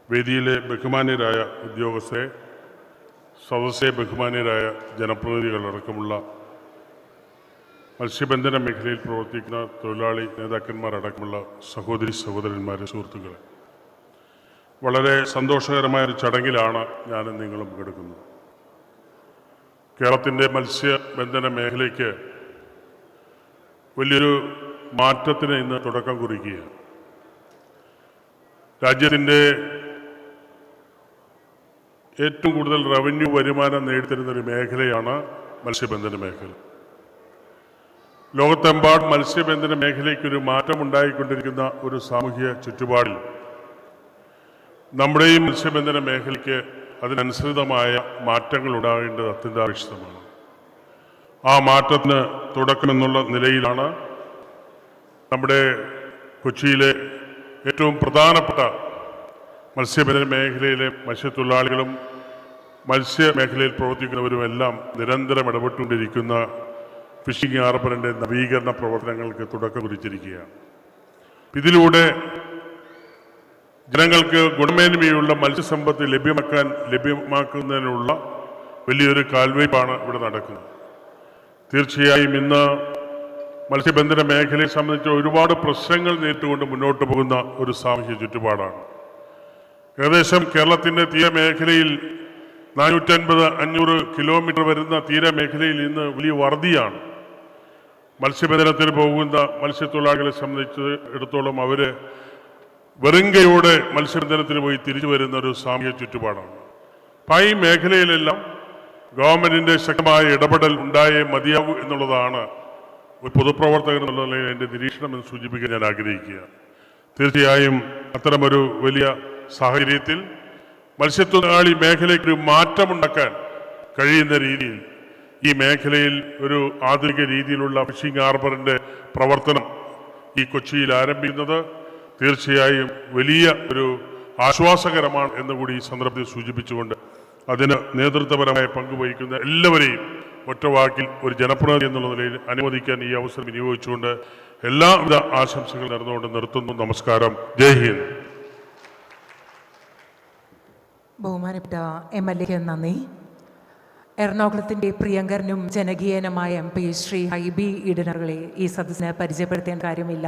വേദിയിലെ ബഹുമാന്യരായ ഉദ്യോഗസ്ഥരെ, സദസ്സെ ബഹുമാന്യരായ ജനപ്രതിനിധികളടക്കമുള്ള മത്സ്യബന്ധന മേഖലയിൽ പ്രവർത്തിക്കുന്ന തൊഴിലാളി നേതാക്കന്മാരടക്കമുള്ള സഹോദരി സഹോദരന്മാരെ, സുഹൃത്തുക്കളെ, വളരെ സന്തോഷകരമായൊരു ചടങ്ങിലാണ് ഞാനും നിങ്ങളും പങ്കെടുക്കുന്നത്. കേരളത്തിൻ്റെ മത്സ്യബന്ധന മേഖലയ്ക്ക് വലിയൊരു മാറ്റത്തിന് ഇന്ന് തുടക്കം കുറിക്കുകയാണ്. രാജ്യത്തിൻ്റെ ഏറ്റവും കൂടുതൽ റവന്യൂ വരുമാനം നേടിത്തരുന്നൊരു മേഖലയാണ് മത്സ്യബന്ധന മേഖല. ലോകത്തെമ്പാടും മത്സ്യബന്ധന മേഖലയ്ക്കൊരു മാറ്റമുണ്ടായിക്കൊണ്ടിരിക്കുന്ന ഒരു സാമൂഹിക ചുറ്റുപാടിൽ നമ്മുടെയും മത്സ്യബന്ധന മേഖലയ്ക്ക് അതിനനുസൃതമായ മാറ്റങ്ങൾ ഉണ്ടാകേണ്ടത് അത്യന്താപേക്ഷിതമാണ്. ആ മാറ്റത്തിന് തുടക്കമെന്നുള്ള നിലയിലാണ് നമ്മുടെ കൊച്ചിയിലെ ഏറ്റവും പ്രധാനപ്പെട്ട മത്സ്യബന്ധന മേഖലയിലെ മത്സ്യത്തൊഴിലാളികളും മത്സ്യമേഖലയിൽ പ്രവർത്തിക്കുന്നവരുമെല്ലാം നിരന്തരം ഇടപെട്ടുകൊണ്ടിരിക്കുന്ന ഫിഷിംഗ് ഹാർബറിൻ്റെ നവീകരണ പ്രവർത്തനങ്ങൾക്ക് തുടക്കം കുറിച്ചിരിക്കുകയാണ്. ഇതിലൂടെ ജനങ്ങൾക്ക് ഗുണമേന്മയുള്ള മത്സ്യസമ്പത്ത് ലഭ്യമാക്കുന്നതിനുള്ള വലിയൊരു കാൽവയ്പാണ് ഇവിടെ നടക്കുന്നത്. തീർച്ചയായും ഇന്ന് മത്സ്യബന്ധന മേഖലയെ സംബന്ധിച്ച് ഒരുപാട് പ്രശ്നങ്ങൾ നേരിട്ടുകൊണ്ട് മുന്നോട്ട് പോകുന്ന ഒരു സാമൂഹ്യ ചുറ്റുപാടാണ്. ഏകദേശം കേരളത്തിൻ്റെ തീരമേഖലയിൽ 450-500 കിലോമീറ്റർ വരുന്ന തീരമേഖലയിൽ ഇന്ന് വലിയ വറുതിയാണ്. മത്സ്യബന്ധനത്തിന് പോകുന്ന മത്സ്യത്തൊഴിലാളികളെ സംബന്ധിച്ചിടത്തോളം അവർ വെറുങ്കയോടെ മത്സ്യബന്ധനത്തിന് പോയി തിരിച്ചു വരുന്ന ഒരു സാമൂഹ്യ ചുറ്റുപാടാണ്. അപ്പം ഈ മേഖലയിലെല്ലാം ഗവൺമെൻറ്റിൻ്റെ ശക്തമായ ഇടപെടൽ ഉണ്ടായേ മതിയാവൂ എന്നുള്ളതാണ് ഒരു പൊതുപ്രവർത്തകൻ എന്നുള്ള നിലയിൽ എൻ്റെ നിരീക്ഷണം എന്ന് സൂചിപ്പിക്കാൻ ഞാൻ ആഗ്രഹിക്കുകയാണ്. തീർച്ചയായും അത്തരമൊരു വലിയ സാഹചര്യത്തിൽ മത്സ്യത്തൊഴിലാളി മേഖലയ്ക്കൊരു മാറ്റമുണ്ടാക്കാൻ കഴിയുന്ന രീതിയിൽ ഈ മേഖലയിൽ ഒരു ആധുനിക രീതിയിലുള്ള ഫിഷിംഗ് ഹാർബറിൻ്റെ പ്രവർത്തനം ഈ കൊച്ചിയിൽ ആരംഭിക്കുന്നത് തീർച്ചയായും വലിയ ഒരു ആശ്വാസകരമാണ് എന്നുകൂടി ഈ സന്ദർഭത്തിൽ സൂചിപ്പിച്ചുകൊണ്ട് അതിന് നേതൃത്വപരമായ പങ്കുവഹിക്കുന്ന എല്ലാവരെയും ഒറ്റവാക്കിൽ ഒരു ജനപ്രതിനിധി എന്നുള്ള നിലയിൽ അനുവദിക്കാൻ ഈ അവസരം വിനിയോഗിച്ചുകൊണ്ട് എല്ലാവിധ ആശംസകൾ നേർന്നുകൊണ്ട് നിർത്തുന്നു. നമസ്കാരം. ജയ് ഹിന്ദ്. ബഹുമാനപ്പെട്ട MLAക്ക് നന്ദി. എറണാകുളത്തിൻ്റെ പ്രിയങ്കരനും ജനകീയനുമായ MP ശ്രീ IB ഈഡനറുകളെ ഈ സദസ്സിനെ പരിചയപ്പെടുത്തേണ്ട കാര്യമില്ല.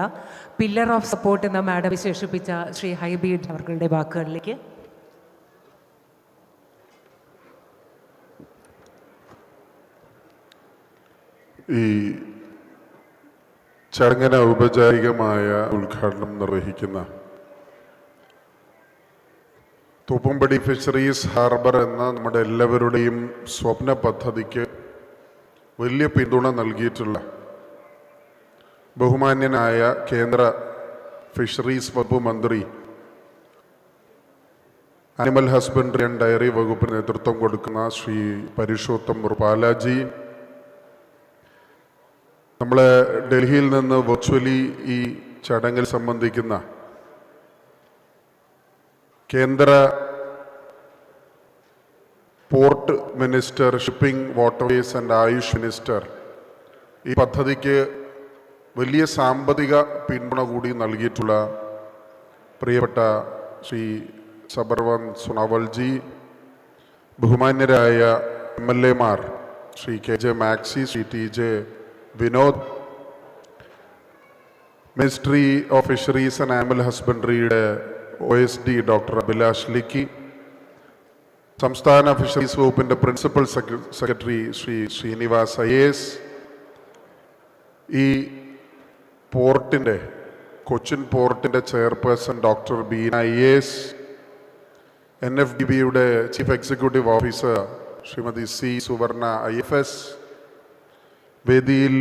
പില്ലർ ഓഫ് സപ്പോർട്ട് എന്ന മാഡം വിശേഷിപ്പിച്ച ശ്രീ IB ഈഡനറുകളുടെ വാക്കുകളിലേക്ക്. ഈ ചടങ്ങിന് ഔപചാരികമായ ഉദ്ഘാടനം നിർവഹിക്കുന്ന തോപ്പുംപടി ഫിഷറീസ് ഹാർബർ എന്ന നമ്മുടെ എല്ലാവരുടെയും സ്വപ്ന പദ്ധതിക്ക് വലിയ പിന്തുണ നൽകിയിട്ടുള്ള ബഹുമാന്യനായ കേന്ദ്ര ഫിഷറീസ് വകുപ്പ് മന്ത്രി, ആനിമൽ ഹസ്ബൻഡറി ആൻഡ് ഡയറി വകുപ്പിന് നേതൃത്വം കൊടുക്കുന്ന ശ്രീ പരഷോത്തം ബാലാജി, നമ്മളെ ഡൽഹിയിൽ നിന്ന് വെർച്വലി ഈ ചടങ്ങിൽ സംബന്ധിക്കുന്ന കേന്ദ്ര port minister, shipping, waterways and Ayush minister ഈ പദ്ധതിക്ക് വലിയ സാമ്പത്തിക പിന്തുണ കൂടി നൽകിയിട്ടുള്ള പ്രിയപ്പെട്ട ശ്രീ സബർവൻ സോനോവാൽജി, ബഹുമാന്യരായ MLAമാർ Shri KJ Maxi, Shri TJ Vinod, ministry of fisheries and animal ഹസ്ബൻഡറിയുടെ OSD ഡോക്ടർ അഭിലാഷ് ലിക്കി, സംസ്ഥാന ഫിഷറീസ് വകുപ്പിൻ്റെ principal secretary Shri Srinivas IAS, ഈ പോർട്ടിൻ്റെ കൊച്ചിൻ പോർട്ടിൻ്റെ ചെയർപേഴ്സൺ ഡോക്ടർ ബീന IAS, NFDBയുടെ chief executive officer Shrimati C Suvarna IFS, വേദിയിൽ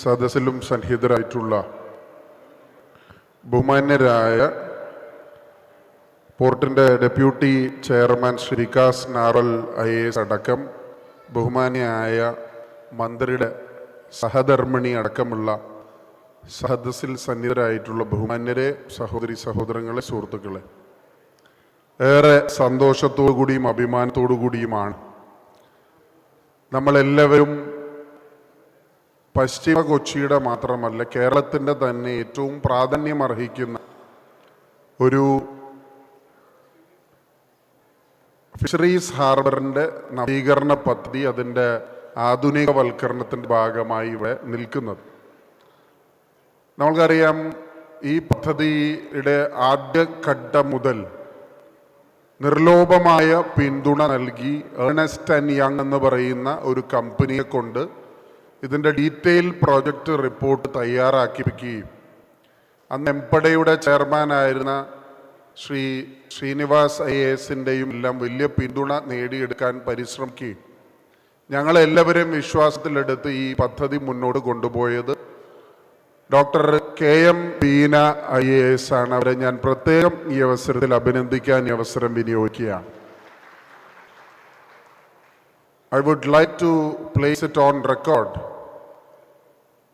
സദസ്സിലും സന്നിഹിതരായിട്ടുള്ള ബഹുമാന്യരായ പോർട്ടിൻ്റെ ഡെപ്യൂട്ടി ചെയർമാൻ ശ്രീ വികാസ് നാറൽ IAS അടക്കം ബഹുമാനിയായ മന്ത്രിയുടെ സഹധർമ്മിണി അടക്കമുള്ള സഹദസ്സിൽ സന്നിധരായിട്ടുള്ള ബഹുമാന്യരെ, സഹോദരി സഹോദരങ്ങളെ, സുഹൃത്തുക്കളെ, ഏറെ സന്തോഷത്തോടു കൂടിയും അഭിമാനത്തോടു കൂടിയുമാണ് നമ്മളെല്ലാവരും പശ്ചിമ കൊച്ചിയുടെ മാത്രമല്ല കേരളത്തിൻ്റെ തന്നെ ഏറ്റവും പ്രാധാന്യം അർഹിക്കുന്ന ഒരു ഫിഷറീസ് ഹാർബറിൻ്റെ നവീകരണ പദ്ധതി, അതിൻ്റെ ആധുനികവൽക്കരണത്തിൻ്റെ ഭാഗമായി ഇവിടെ നിൽക്കുന്നത്. നമ്മൾക്കറിയാം, ഈ പദ്ധതിയുടെ ആദ്യഘട്ടം മുതൽ നിർലോഭമായ പിന്തുണ നൽകി ഏണസ്റ്റ് ആൻഡ് യങ് എന്ന് പറയുന്ന ഒരു കമ്പനിയെ കൊണ്ട് ഇതിൻ്റെ ഡീറ്റെയിൽ പ്രോജക്റ്റ് റിപ്പോർട്ട് തയ്യാറാക്കിപ്പിക്കുകയും അന്ന് എംപടയുടെ ചെയർമാനായിരുന്ന ശ്രീ ശ്രീനിവാസ് IASൻ്റെയും എല്ലാം വലിയ പിന്തുണ നേടിയെടുക്കാൻ പരിശ്രമിക്കുകയും ഞങ്ങളെല്ലാവരും വിശ്വാസത്തിലെടുത്ത് ഈ പദ്ധതി മുന്നോട്ട് കൊണ്ടുപോയത് ഡോക്ടർ KM ബീന IAS ആണ്. അവരെ ഞാൻ പ്രത്യേകം ഈ അവസരത്തിൽ അഭിനന്ദിക്കാൻ ഈ അവസരം വിനിയോഗിക്കുകയാണ്. I would like to place it on record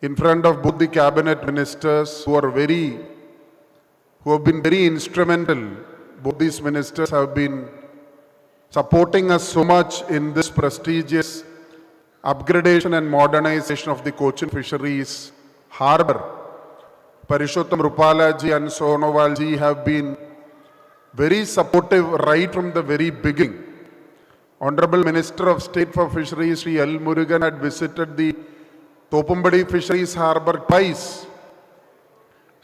in front of both the cabinet ministers who have been very instrumental. Both these ministers have been supporting us so much in this prestigious upgradation and modernization of the Cochin Fisheries Harbour. Parishottam Rupala ji and Sonowal ji have been very supportive right from the very beginning. Honorable Minister of State for Fisheries, Sri L. Murugan, had visited the Thoppumpady Fisheries Harbour twice.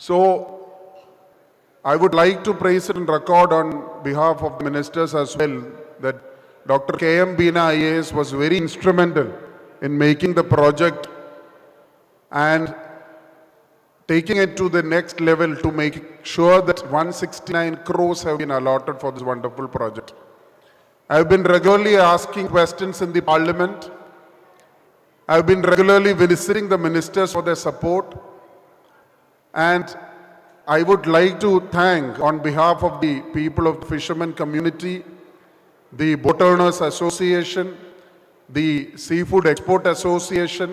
So, I would like to praise it and record on behalf of the ministers as well that Dr. KM Bina IAS was very instrumental in making the project and taking it to the next level to make sure that 169 crores have been allotted for this wonderful project. I have been regularly asking questions in the parliament. I have been regularly visiting the ministers for their support. And I would like to thank, on behalf of the people of the fishermen community, the Boat Owners Association, the Seafood Export Association,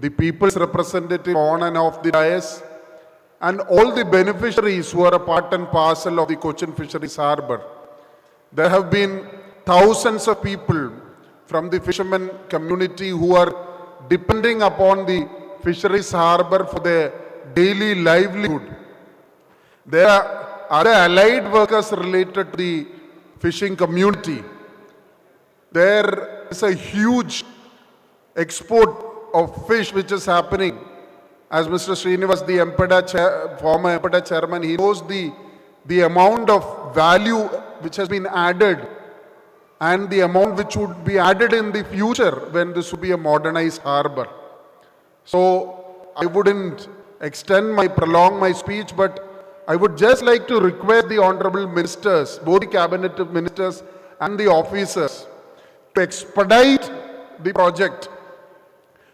the people's representative on and off the dais, and all the beneficiaries who are a part and parcel of the Cochin Fisheries Harbour. There have been thousands of people from the fishermen community who are depending upon the fisheries harbour for their daily livelihood. There are other allied workers related to the fishing community. There is a huge export of fish which is happening. As Mr. Srinivas, the former EMPEDA chairman, he knows the amount of value which has been added and the amount which would be added in the future when this would be a modernized harbour. So I wouldn't prolong my speech, but I would just like to request the honourable ministers, both the cabinet ministers and the officers, to expedite the project.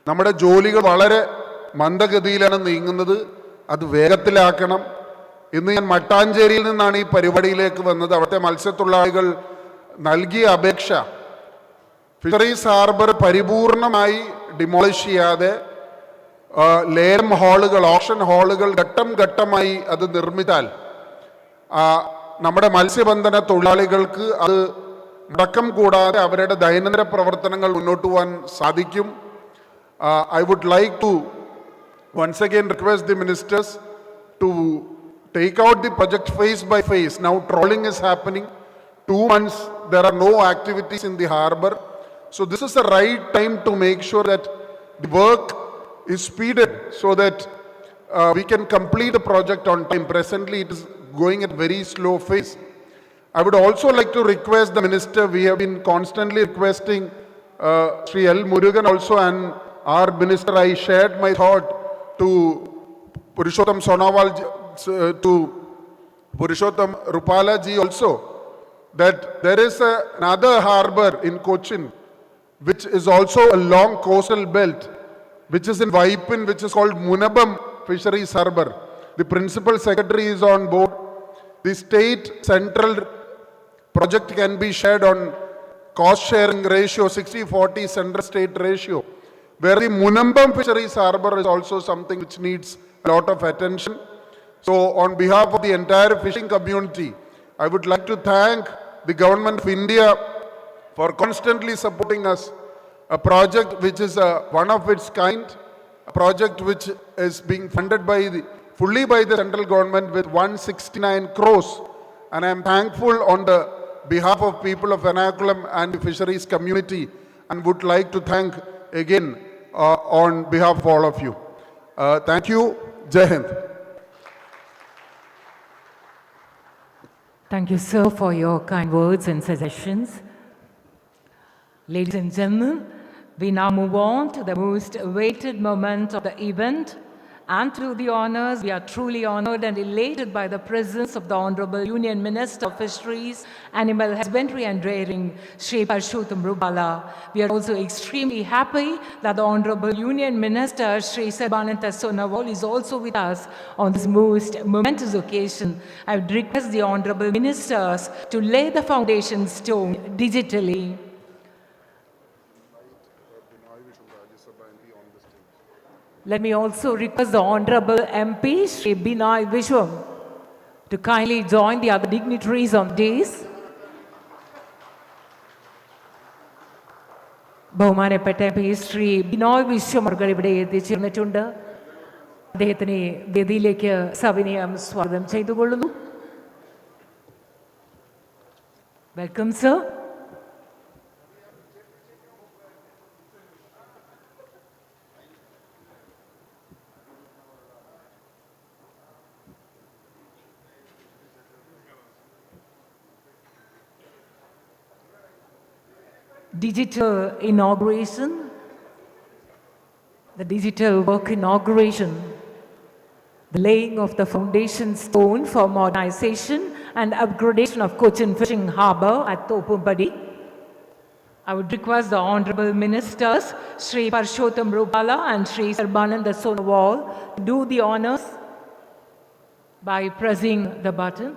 നമ്മുടെ ജോലികൾ വളരെ മന്ദഗതിയിലാണ് നീങ്ങുന്നത്, അത് വേഗത്തിലാക്കണം. ഇന്ന് ഞാൻ മട്ടാഞ്ചേരിയിൽ നിന്നാണ് ഈ പരിപാടിയിലേക്ക് വന്നത്. അവിടുത്തെ മത്സ്യത്തൊഴിലാളികൾ നൽകിയ അപേക്ഷ ഫിഷറീസ് ഹാർബർ പരിപൂർണമായി ഡിമോളിഷ് ചെയ്യാതെ ലേലം ഹാളുകൾ, ഓപ്ഷൻ ഹാളുകൾ ഘട്ടം ഘട്ടമായി അത് നിർമ്മിച്ചാൽ നമ്മുടെ മത്സ്യബന്ധന തൊഴിലാളികൾക്ക് അത് മുടക്കം കൂടാതെ അവരുടെ ദൈനംദിന പ്രവർത്തനങ്ങൾ മുന്നോട്ട് പോകാൻ സാധിക്കും. I would like to once again request the ministers to take out the project phase by phase. Now trawling is happening. 2 months there are no activities in the harbour. So this is the right time to make sure that the work is speeded so that we can complete the project on time. Presently it is going at very slow phase. I would also like to request the minister, we have been constantly requesting Sri L. Murugan also and our minister, I shared my thought to Purushottam Sonowal, to Purushottam Rupala ji also, that there is another harbour in Cochin which is also a long coastal belt which is in Vaipin, which is called Munabam Fisheries Harbour. The principal secretary is on board. the state central project can be shared on cost sharing ratio, 60-40 central state ratio, where the Munambam Fisheries Harbour is also something which needs a lot of attention. So on behalf of the entire fishing community, I would like to thank the Government of India for constantly supporting us, a project which is one of its kind, a project which is being funded fully by the central government with 169 crores. And I am thankful on the behalf of people of Ernakulam and the fisheries community, and would like to thank again on behalf of all of you. Thank you. Jai Hind. Thank you, sir, for your kind words and suggestions. Ladies and gentlemen, we now move on to the most awaited moment of the event. And through the honors, we are truly honored and elated by the presence of the Honorable Union Minister of Fisheries, Animal Husbandry and Rearing, Shri Thoppumpady. We are also extremely happy that the Honorable Union Minister, Shri Sarbananda Sonowal, is also with us on this most momentous occasion. I would request the Honorable Ministers to lay the foundation stone digitally. Let me also request the Honorable MP, Shri Binay Vishwam, to kindly join the other dignitaries on dais. ബഹുമാനപ്പെട്ട MP Shri Binoy Viswam അവർ ഇവിടെ എത്തിച്ചേർന്നിട്ടുണ്ട്. അദ്ദേഹത്തിനെ വേദിയിലേക്ക് സവിനയം സ്വാഗതം ചെയ്തുകൊള്ളുന്നു. Welcome sir. Digital inauguration, the digital work inauguration, the laying of the foundation stone for modernization and upgradation of Cochin Fishing Harbour at Thoppumpady. I would request the Honorable Ministers, Shri Purushottam and Shri Sarbananda Sonowal, to do the honors by pressing the button.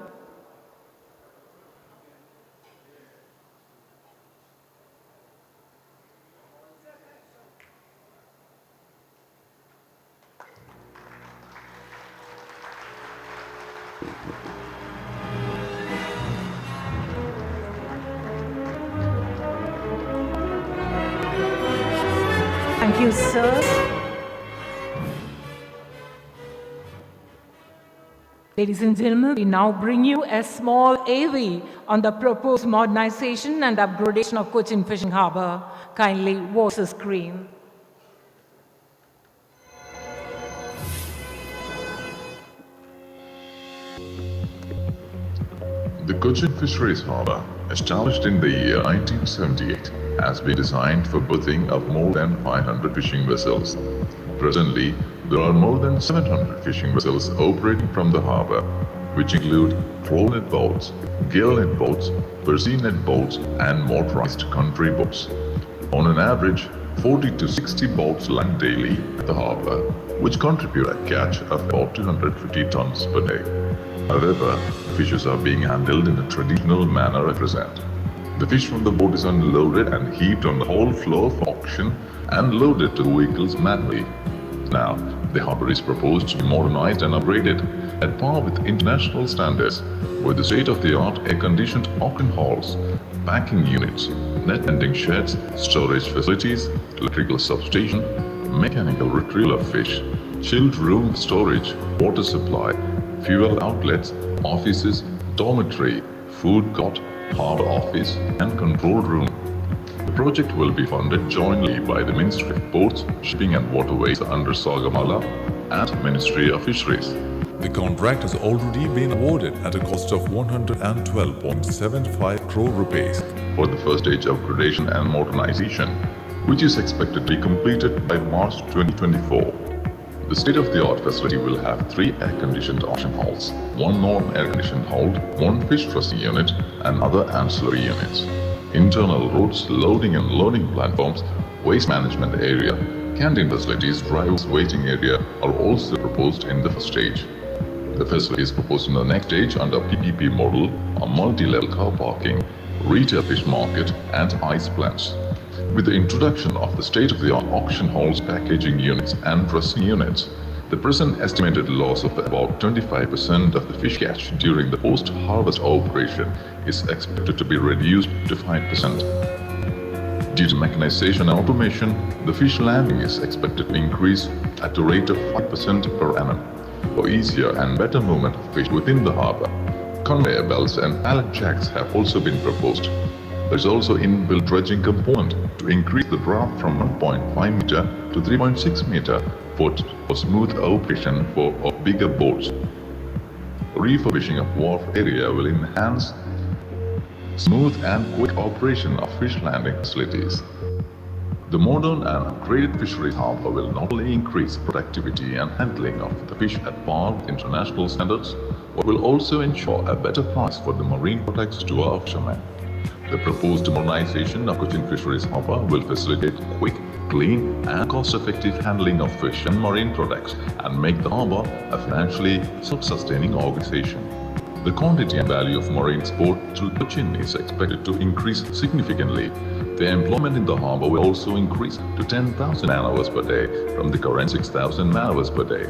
Thank you, sir. Ladies and gentlemen, we now bring you a small AV on the proposed modernization and upgradation of Cochin Fishing Harbour. Kindly watch the screen. The Cochin Fisheries Harbour, established in the year 1978, has been designed for berthing of more than 500 fishing vessels. Presently, there are more than 700 fishing vessels operating from the harbour, which include floor-net boats, gale-net boats, Persian-net boats, and motorized country boats. On an average, 40 to 60 boats land daily at the harbour, which contribute a catch of about 250 tons per day. However, fishes are being handled in a traditional manner at present. The fish from the boat is unloaded and heaped on the whole floor for auction and loaded to vehicles manually. Now, the harbour is proposed to be modernized and upgraded at par with international standards, with the state-of-the-art air-conditioned auction halls, packing units, net vending sheds, storage facilities, electrical substation, mechanical retrieval of fish, chilled room storage, water supply, fuel outlets, offices, dormitory, food court, harbour office and control room. The project will be funded jointly by the Ministry of Ports, Shipping and Waterways under Sagamala and Ministry of Fisheries. The contract has already been awarded at a cost of 112.75 crore rupees for the first stage of upgradation and modernization, which is expected to be completed by March 2024. The state-of-the-art facility will have 3 air-conditioned auction halls, 1 non-air-conditioned hall, 1 fish trussing unit, and other ancillary units. Internal roads, loading and loading platforms, waste management area, canteen facilities, drivers waiting area are also proposed in the first stage. The facilities proposed in the next stage under PPP model are multi-level car parking, retail fish market and ice plants. With the introduction of the state-of-the-art auction halls, packaging units and dressing units, the present estimated loss of about 25% of the fish catch during the post-harvest operation is expected to be reduced to 5%. Due to mechanization and automation, the fish landing is expected to increase at a rate of 5% per annum. For easier and better movement of fish within the harbour, conveyor belts and pallet jacks have also been proposed. There is also inbuilt dredging component to increase the draft from 1.5 meter to 3.6 meter for smooth operation of bigger boats. Refurbishing of wharf area will enhance smooth and quick operation of fish landing facilities. The modern and upgraded fisheries harbour will not only increase productivity and handling of the fish at par with international standards, but will also ensure a better price for the marine products to our fishermen. The proposed modernization of Cochin Fisheries Harbour will facilitate quick, clean and cost-effective handling of fish and marine products and make the harbour a financially self-sustaining organization. The quantity and value of marine export through Cochin is expected to increase significantly. The employment in the harbour will also increase to 10,000 man-hours per day from the current 6,000 man-hours per day.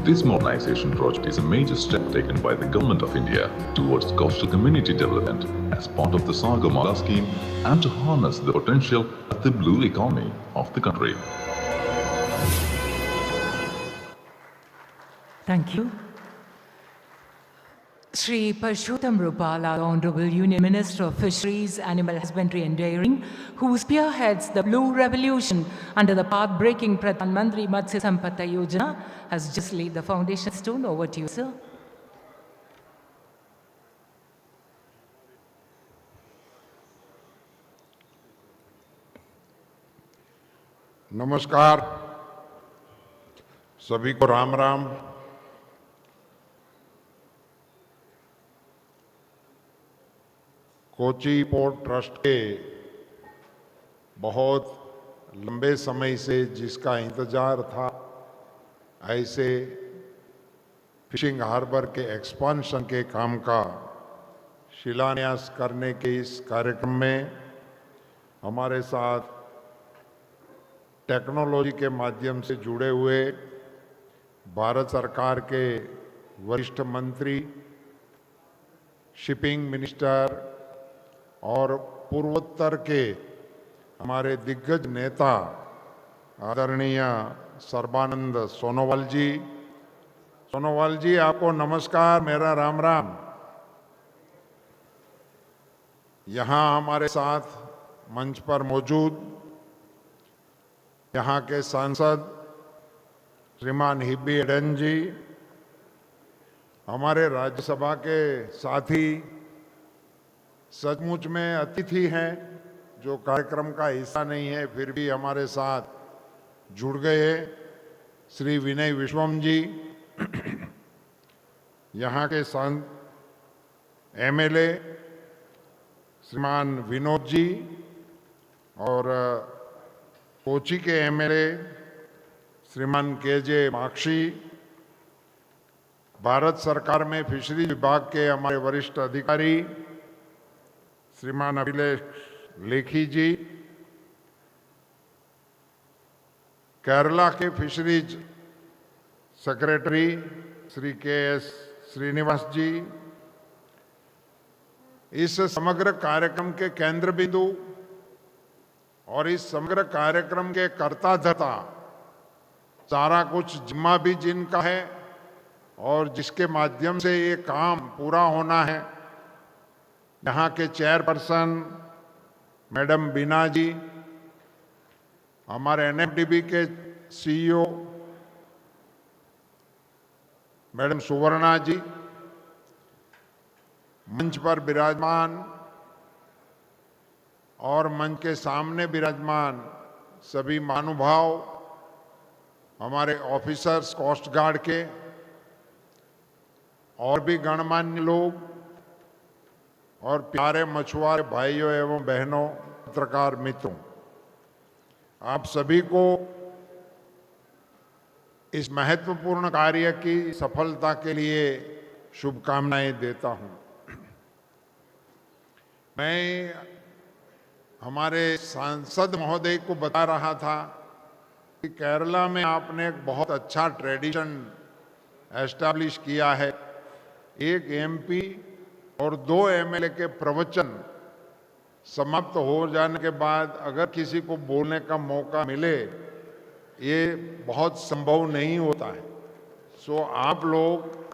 This modernization project is a major step taken by the Government of India towards coastal community development as part of the Sagamala scheme and to harness the potential of the blue economy of the country. Thank you. Shri Parshottam Rupala, Honorable Union Minister of Fisheries, Animal Husbandry and Dairying, who spearheads the Blue Revolution under the path-breaking Pradhan Mantri Matsya Sampada Yojana, has just laid the foundation stone. Over to you, sir. नमस्कार, सभी को Ram Ram. Kochi port trust के बहुत लंबे समय से जिसका इंतजार था, ऐसे फिशिंग हार्बर के एक्सपांशन के काम का शिलान्यास करने के इस कार्यक्रम में हमारे साथ टेक्नोलॉजी के माध्यम से जुड़े हुए भारत सरकार के वरिष्ठ मंत्री, शिपिंग मिनिस्टर और पूर्वोत्तर के हमारे दिग्गज नेता आदरणीय सर्बानंद सोनोवाल जी। सोनोवाल जी, आपको नमस्कार, मेरा राम राम। यहाँ हमारे साथ मंच पर मौजूद यहाँ के सांसद श्रीमान हिब्बी एडन जी, हमारे राज्यसभा के साथी, सचमुच में अतिथि हैं जो कार्यक्रम का हिस्सा नहीं है फिर भी हमारे साथ जुड़ गए, श्री विनय विश्वम जी, यहाँ के एमएलए श्रीमान विनोद जी और कोची के एमएलए श्रीमान केजे माक्षी, भारत सरकार में फिशरीज विभाग के हमारे वरिष्ठ अधिकारी श्रीमान अभिलेख लेखी जी, केरला के फिशरीज सेक्रेटरी श्री के.एस. श्रीनिवास जी, इस समग्र कार्यक्रम के केंद्र बिंदु और इस समग्र कार्यक्रम के कर्ता धर्ता, सारा कुछ जिम्मा भी जिनका है और जिसके माध्यम से ये काम पूरा होना है, यहाँ के चेयरपर्सन मैडम बीना जी, हमारे एनएफडीबी के सीईओ मैडम सुवर्णा जी, मंच पर विराजमान और मंच के सामने विराजमान सभी महानुभाव, हमारे ऑफिसर्स कोस्ट गार्ड के और भी गणमान्य लोग और प्यारे मछुआरे भाइयों एवं बहनों, पत्रकार मित्रों, आप सभी को इस महत्वपूर्ण कार्य की सफलता के लिए शुभकामनाएं देता हूं। मैं हमारे सांसद महोदय को बता रहा था कि केरला में आपने एक बहुत अच्छा ट्रेडिशन एस्टैब्लिश किया है। एक एमपी और 2 एमएलए के प्रवचन समाप्त हो जाने के बाद अगर किसी को बोलने का मौका मिले, ये बहुत संभव नहीं होता है। सो आप लोग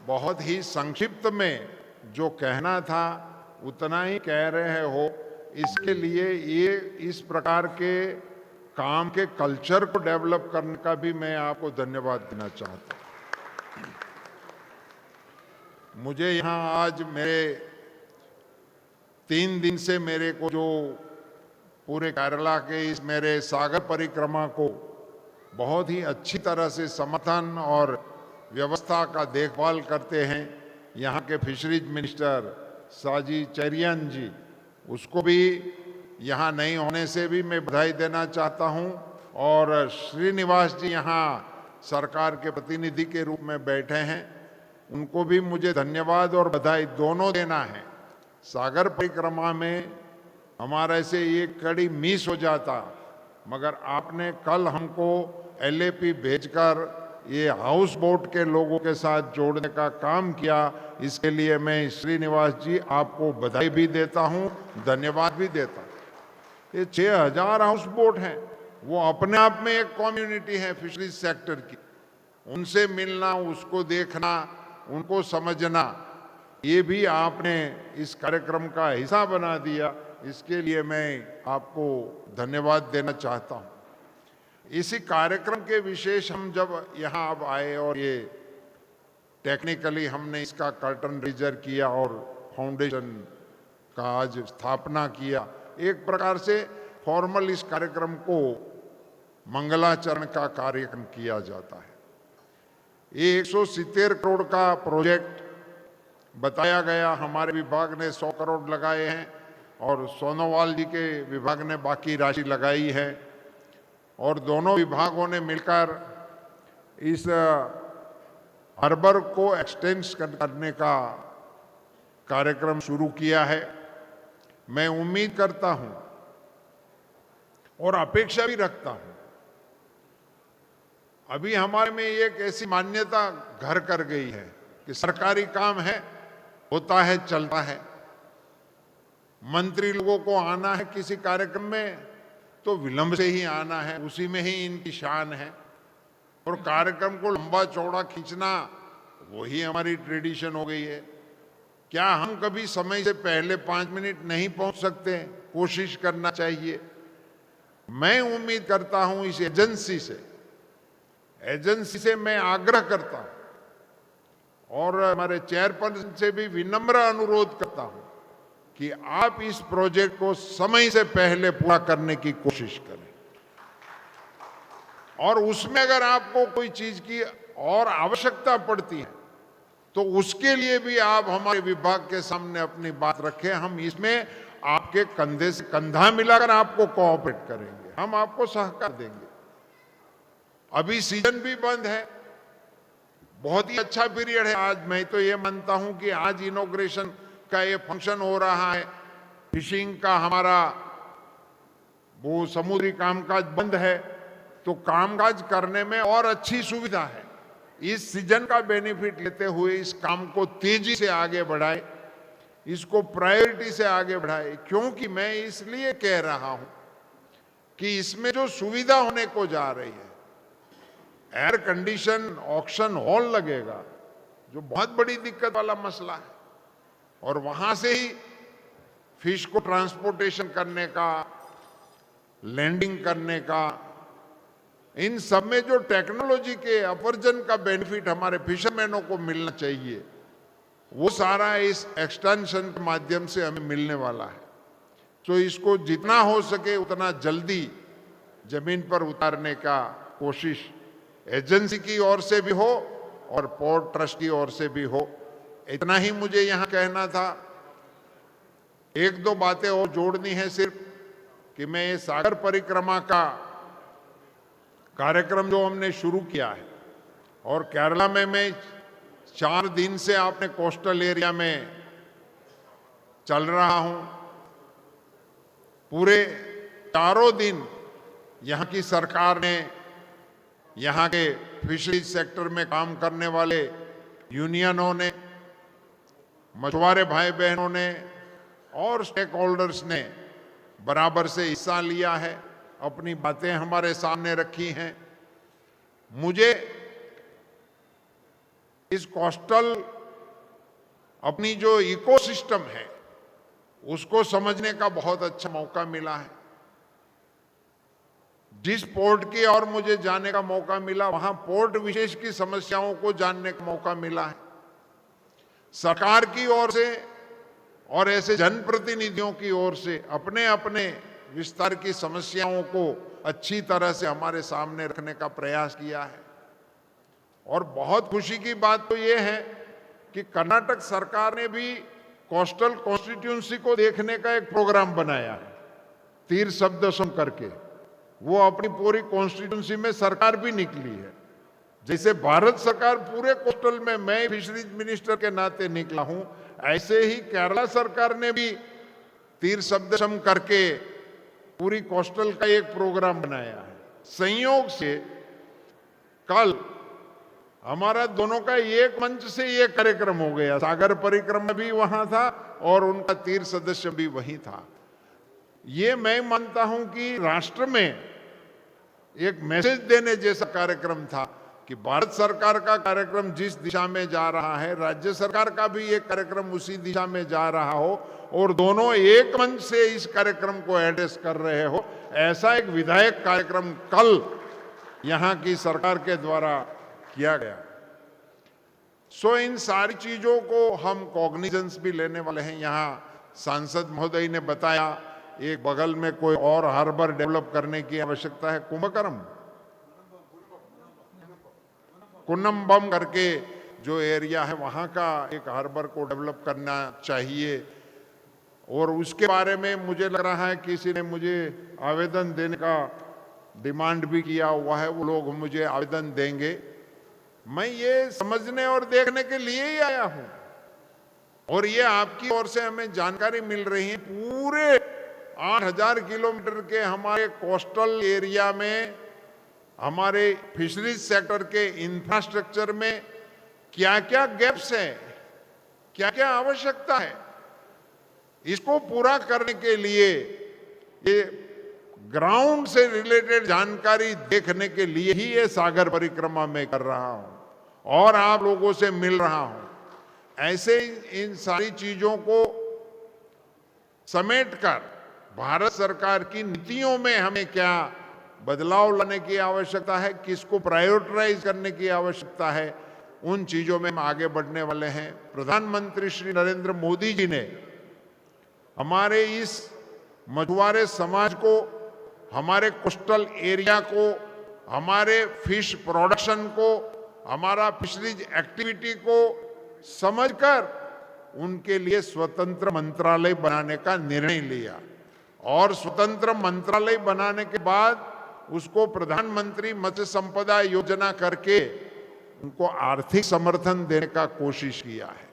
बहुत ही संक्षिप्त में जो कहना था उतना ही कह रहे हो। इसके लिए ये इस प्रकार के काम के कल्चर को डेवलप करने का भी मैं आपको धन्यवाद देना चाहता हूं। मुझे यहाँ आज मेरे 3 दिन से मेरे को जो पूरे केरला के इस मेरे सागर परिक्रमा को बहुत ही अच्छी तरह से समर्थन और व्यवस्था का देखभाल करते हैं यहाँ के फिशरीज मिनिस्टर साजी चेरियन जी, उसको भी यहाँ नहीं होने से भी मैं बधाई देना चाहता हूँ। और श्रीनिवास जी यहाँ सरकार के प्रतिनिधि के रूप में बैठे हैं, उनको भी मुझे धन्यवाद और बधाई दोनों देना है। सागर परिक्रमा में हमारे से ये कड़ी मिस हो जाता, मगर आपने कल हमको एलएपी भेजकर ये हाउस बोट के लोगों के साथ जोड़ने का काम किया। इसके लिए मैं श्रीनिवास जी आपको बधाई भी देता हूँ, धन्यवाद भी देता हूँ। ये 6000 हाउस बोट हैं, वो अपने आप में एक कम्युनिटी है फिशरीज सेक्टर की। उनसे मिलना, उसको देखना, उनको समझना, ये भी आपने इस कार्यक्रम का हिस्सा बना दिया। इसके लिए मैं आपको धन्यवाद देना चाहता हूँ। इसी कार्यक्रम के विशेष हम जब यहाँ अब आए और ये टेक्निकली हमने इसका कर्टन रेजर किया और फाउंडेशन का आज स्थापना किया, एक प्रकार से फॉर्मल इस कार्यक्रम को मंगलाचरण का कार्यक्रम किया जाता है। ये 170 करोड़ का प्रोजेक्ट बताया गया, हमारे विभाग ने 100 करोड़ लगाए हैं और सोनोवाल जी के विभाग ने बाकी राशि लगाई है। और दोनों विभागों ने मिलकर इस हार्बर को एक्सटेंड करने का कार्यक्रम शुरू किया है। मैं उम्मीद करता हूं और अपेक्षा भी रखता हूं, अभी हमारे में एक ऐसी मान्यता घर कर गई है कि सरकारी काम है, होता है, चलता है। मंत्री लोगों को आना है किसी कार्यक्रम में तो विलंब से ही आना है, उसी में ही इनकी शान है। और कार्यक्रम को लंबा चौड़ा खींचना वही हमारी ट्रेडिशन हो गई है। क्या हम कभी समय से पहले 5 मिनट नहीं पहुंच सकते? कोशिश करना चाहिए। मैं उम्मीद करता हूं इस एजेंसी से मैं आग्रह करता हूं और हमारे चेयरपर्सन से भी विनम्र अनुरोध करता हूं कि आप इस प्रोजेक्ट को समय से पहले पूरा करने की कोशिश करें। और उसमें अगर आपको कोई चीज की और आवश्यकता पड़ती है तो उसके लिए भी आप हमारे विभाग के सामने अपनी बात रखें। हम इसमें आपके कंधे से कंधा मिलाकर आपको कोऑपरेट करेंगे, हम आपको सहकार देंगे। अभी सीजन भी बंद है, बहुत ही अच्छा पीरियड है। आज मैं तो ये मानता हूं कि आज इनॉग्रेशन का ये फंक्शन हो रहा है, फिशिंग का हमारा वो समुद्री कामकाज बंद है, तो कामकाज करने में और अच्छी सुविधा है। इस सीजन का बेनिफिट लेते हुए इस काम को तेजी से आगे बढ़ाए, इसको प्रायोरिटी से आगे बढ़ाए। क्योंकि मैं इसलिए कह रहा हूं कि इसमें जो सुविधा होने को जा रही है, एयर कंडीशन ऑक्शन हॉल लगेगा, जो बहुत बड़ी दिक्कत वाला मसला है। और वहां से ही फिश को ट्रांसपोर्टेशन करने का, लैंडिंग करने का, इन सब में जो टेक्नोलॉजी के अपवर्जन का बेनिफिट हमारे फिशरमैनों को मिलना चाहिए, वो सारा इस एक्सटेंशन के माध्यम से हमें मिलने वाला है। तो इसको जितना हो सके उतना जल्दी जमीन पर उतारने का कोशिश एजेंसी की ओर से भी हो और पोर्ट ट्रस्ट की ओर से भी हो। इतना ही मुझे यहां कहना था। 1-2 बातें और जोड़नी है सिर्फ, कि मैं ये सागर परिक्रमा का कार्यक्रम जो हमने शुरू किया है, और केरला में मैं 4 दिन से अपने कोस्टल एरिया में चल रहा हूं। पूरे 4 दिन यहाँ की सरकार ने, यहाँ के फिशरीज सेक्टर में काम करने वाले यूनियनों ने, मछुआरे भाई बहनों ने और स्टेक होल्डर्स ने बराबर से हिस्सा लिया है, अपनी बातें हमारे सामने रखी हैं। मुझे इस कोस्टल अपनी जो इकोसिस्टम है उसको समझने का बहुत अच्छा मौका मिला है। जिस पोर्ट की ओर मुझे जाने का मौका मिला, वहां पोर्ट विशेष की समस्याओं को जानने का मौका मिला है। सरकार की ओर से और ऐसे जनप्रतिनिधियों की ओर से अपने अपने विस्तार की समस्याओं को अच्छी तरह से हमारे सामने रखने का प्रयास किया है। और बहुत खुशी की बात तो ये है कि कर्नाटक सरकार ने भी कोस्टल कॉन्स्टिट्यूंसी को देखने का एक प्रोग्राम बनाया है, तीर शब्द सुन करके। वो अपनी पूरी कॉन्स्टिट्यूंसी में सरकार भी निकली है। जैसे भारत सरकार पूरे कोस्टल में मैं फिशरीज मिनिस्टर के नाते निकला हूं, ऐसे ही केरला सरकार ने भी तीर शब्द सम करके पूरी कोस्टल का एक प्रोग्राम बनाया है। संयोग से कल हमारा दोनों का एक मंच से ये कार्यक्रम हो गया। सागर परिक्रमा भी वहां था और उनका तीर सदस्य भी वहीं था। ये मैं मानता हूं कि राष्ट्र में एक मैसेज देने जैसा कार्यक्रम था कि भारत सरकार का कार्यक्रम जिस दिशा में जा रहा है, राज्य सरकार का भी एक कार्यक्रम उसी दिशा में जा रहा हो और दोनों एक मंच से इस कार्यक्रम को एड्रेस कर रहे हो। ऐसा एक विधायक कार्यक्रम कल यहाँ की सरकार के द्वारा किया गया। इन सारी चीजों को हम कॉग्निजेंस भी लेने वाले हैं। यहाँ सांसद महोदय ने बताया एक बगल में कोई और हार्बर डेवलप करने की आवश्यकता है, कुन्नम्बम करके जो एरिया है वहाँ का एक हार्बर को डेवलप करना चाहिए। और उसके बारे में मुझे लग रहा है किसी ने मुझे आवेदन देने का डिमांड भी किया हुआ है, वो लोग मुझे आवेदन देंगे। मैं ये समझने और देखने के लिए ही आया हूं और ये आपकी ओर से हमें जानकारी मिल रही है। पूरे 8000 किलोमीटर के हमारे कोस्टल एरिया में, हमारे फिशरीज सेक्टर के इंफ्रास्ट्रक्चर में क्या क्या गैप्स हैं, क्या क्या आवश्यकता है, इसको पूरा करने के लिए ये ग्राउंड से रिलेटेड जानकारी देखने के लिए ही ये सागर परिक्रमा में कर रहा हूं और आप लोगों से मिल रहा हूं। ऐसे इन सारी चीजों को समेटकर भारत सरकार की नीतियों में हमें क्या बदलाव लाने की आवश्यकता है, किसको प्रायोरिटाइज करने की आवश्यकता है, उन चीजों में हम आगे बढ़ने वाले हैं। प्रधानमंत्री श्री नरेंद्र मोदी जी ने हमारे इस मछुआरे समाज को, हमारे कोस्टल एरिया को, हमारे फिश प्रोडक्शन को, हमारा फिशरीज एक्टिविटी को समझकर उनके लिए स्वतंत्र मंत्रालय बनाने का निर्णय लिया और स्वतंत्र मंत्रालय बनाने के बाद उसको प्रधानमंत्री मत्स्य संपदा योजना करके उनको आर्थिक समर्थन देने का कोशिश किया है।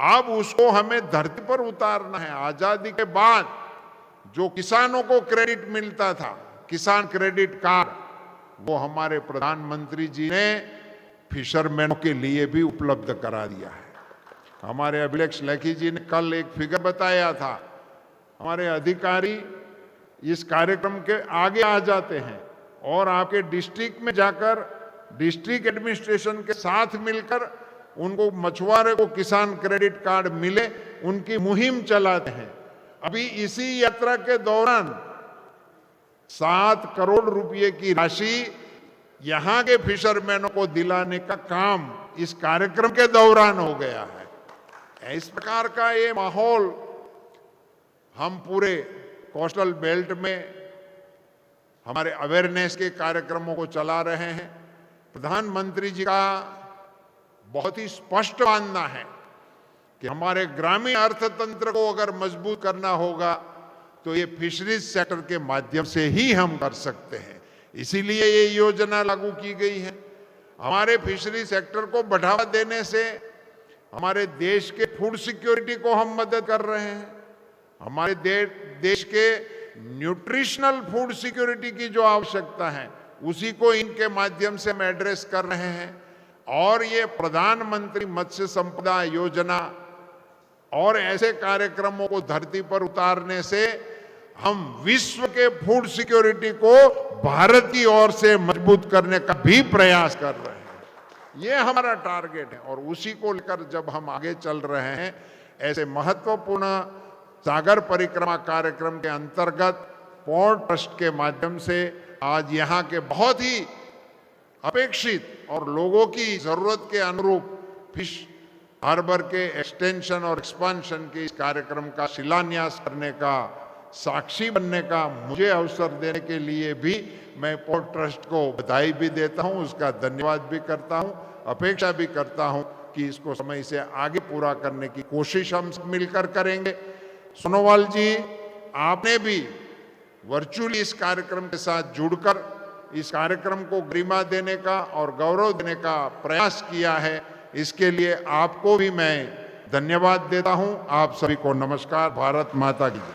अब उसको हमें धरती पर उतारना है। आजादी के बाद जो किसानों को क्रेडिट मिलता था, किसान क्रेडिट कार्ड, वो हमारे प्रधानमंत्री जी ने फिशरमैनों के लिए भी उपलब्ध करा दिया है। हमारे अभिलेख लेखी जी ने कल एक फिगर बताया था। हमारे अधिकारी इस कार्यक्रम के आगे आ जाते हैं और आपके डिस्ट्रिक्ट में जाकर डिस्ट्रिक्ट एडमिनिस्ट्रेशन के साथ मिलकर उनको मछुआरे को किसान क्रेडिट कार्ड मिले, उनकी मुहिम चलाते हैं। अभी इसी यात्रा के दौरान 7 करोड़ रुपए की राशि यहां के फिशरमैनों को दिलाने का काम इस कार्यक्रम के दौरान हो गया है। इस प्रकार का ये माहौल हम पूरे कोस्टल बेल्ट में हमारे अवेयरनेस के कार्यक्रमों को चला रहे हैं। प्रधानमंत्री जी का बहुत ही स्पष्ट मानना है कि हमारे ग्रामीण अर्थतंत्र को अगर मजबूत करना होगा तो ये फिशरीज सेक्टर के माध्यम से ही हम कर सकते हैं। इसीलिए ये योजना लागू की गई है। हमारे फिशरी सेक्टर को बढ़ावा देने से हमारे देश के फूड सिक्योरिटी को हम मदद कर रहे हैं। हमारे देश के न्यूट्रिशनल फूड सिक्योरिटी की जो आवश्यकता है उसी को इनके माध्यम से हम एड्रेस कर रहे हैं। और ये प्रधानमंत्री मत्स्य संपदा योजना और ऐसे कार्यक्रमों को धरती पर उतारने से हम विश्व के फूड सिक्योरिटी को भारत की ओर से मजबूत करने का भी प्रयास कर रहे हैं। ये हमारा टारगेट है और उसी को लेकर जब हम आगे चल रहे हैं, ऐसे महत्वपूर्ण सागर परिक्रमा कार्यक्रम के अंतर्गत पोर्ट ट्रस्ट के माध्यम से आज यहाँ के बहुत ही अपेक्षित और लोगों की जरूरत के अनुरूप फिश हार्बर के एक्सटेंशन और एक्सपांशन के इस कार्यक्रम का शिलान्यास करने का, साक्षी बनने का मुझे अवसर देने के लिए भी मैं पोर्ट ट्रस्ट को बधाई भी देता हूं, उसका धन्यवाद भी करता हूं, अपेक्षा भी करता हूं कि इसको समय से आगे पूरा करने की कोशिश हम सब मिलकर करेंगे। सोनोवाल जी, आपने भी वर्चुअली इस कार्यक्रम के साथ जुड़कर इस कार्यक्रम को गरिमा देने का और गौरव देने का प्रयास किया है, इसके लिए आपको भी मैं धन्यवाद देता हूं। आप सभी को नमस्कार। भारत माता की जय।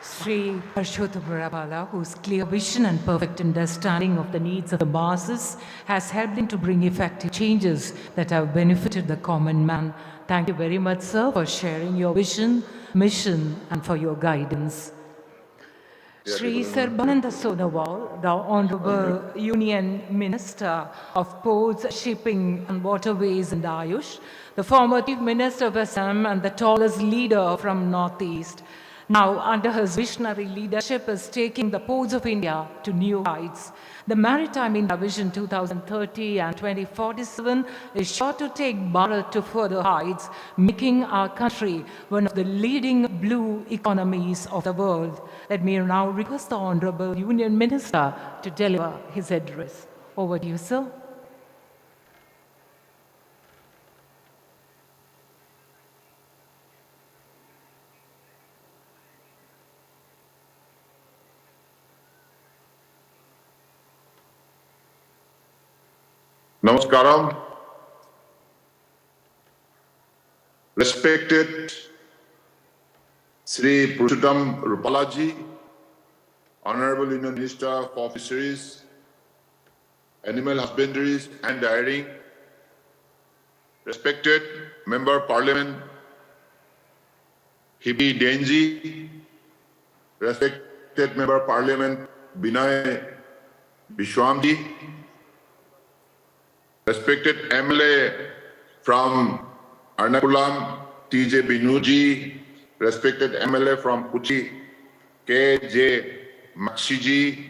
Sri Thoppumpady, whose clear vision and perfect understanding of the needs of the masses has helped him to bring effective changes that have benefited the common man. Thank you very much, sir, for sharing your vision, mission, and for your guidance. Sri Sarbananda Sonowal, the Honorable Union Minister of Ports, Shipping and Waterways and Ayush, the former Chief Minister of Assam and the tallest leader from Northeast, now under his visionary leadership is taking the ports of India to new heights. The Maritime India Vision 2030 and 2047 is sure to take Bharat to further heights, making our country one of the leading blue economies of the world. Let me now request the Honorable Union Minister to deliver his address. Over to you, sir. Namaskaram. Respected Sri Purushottam Rupalaji, Honorable Union Minister for Fisheries, Animal Husbandries and Dairying, respected Member of Parliament Hibi Denji, respected Member of Parliament Binay Bishwamji, respected MLA from Ernakulam, TJ Binuji, respected MLA from Kochi, KJ Makshiji,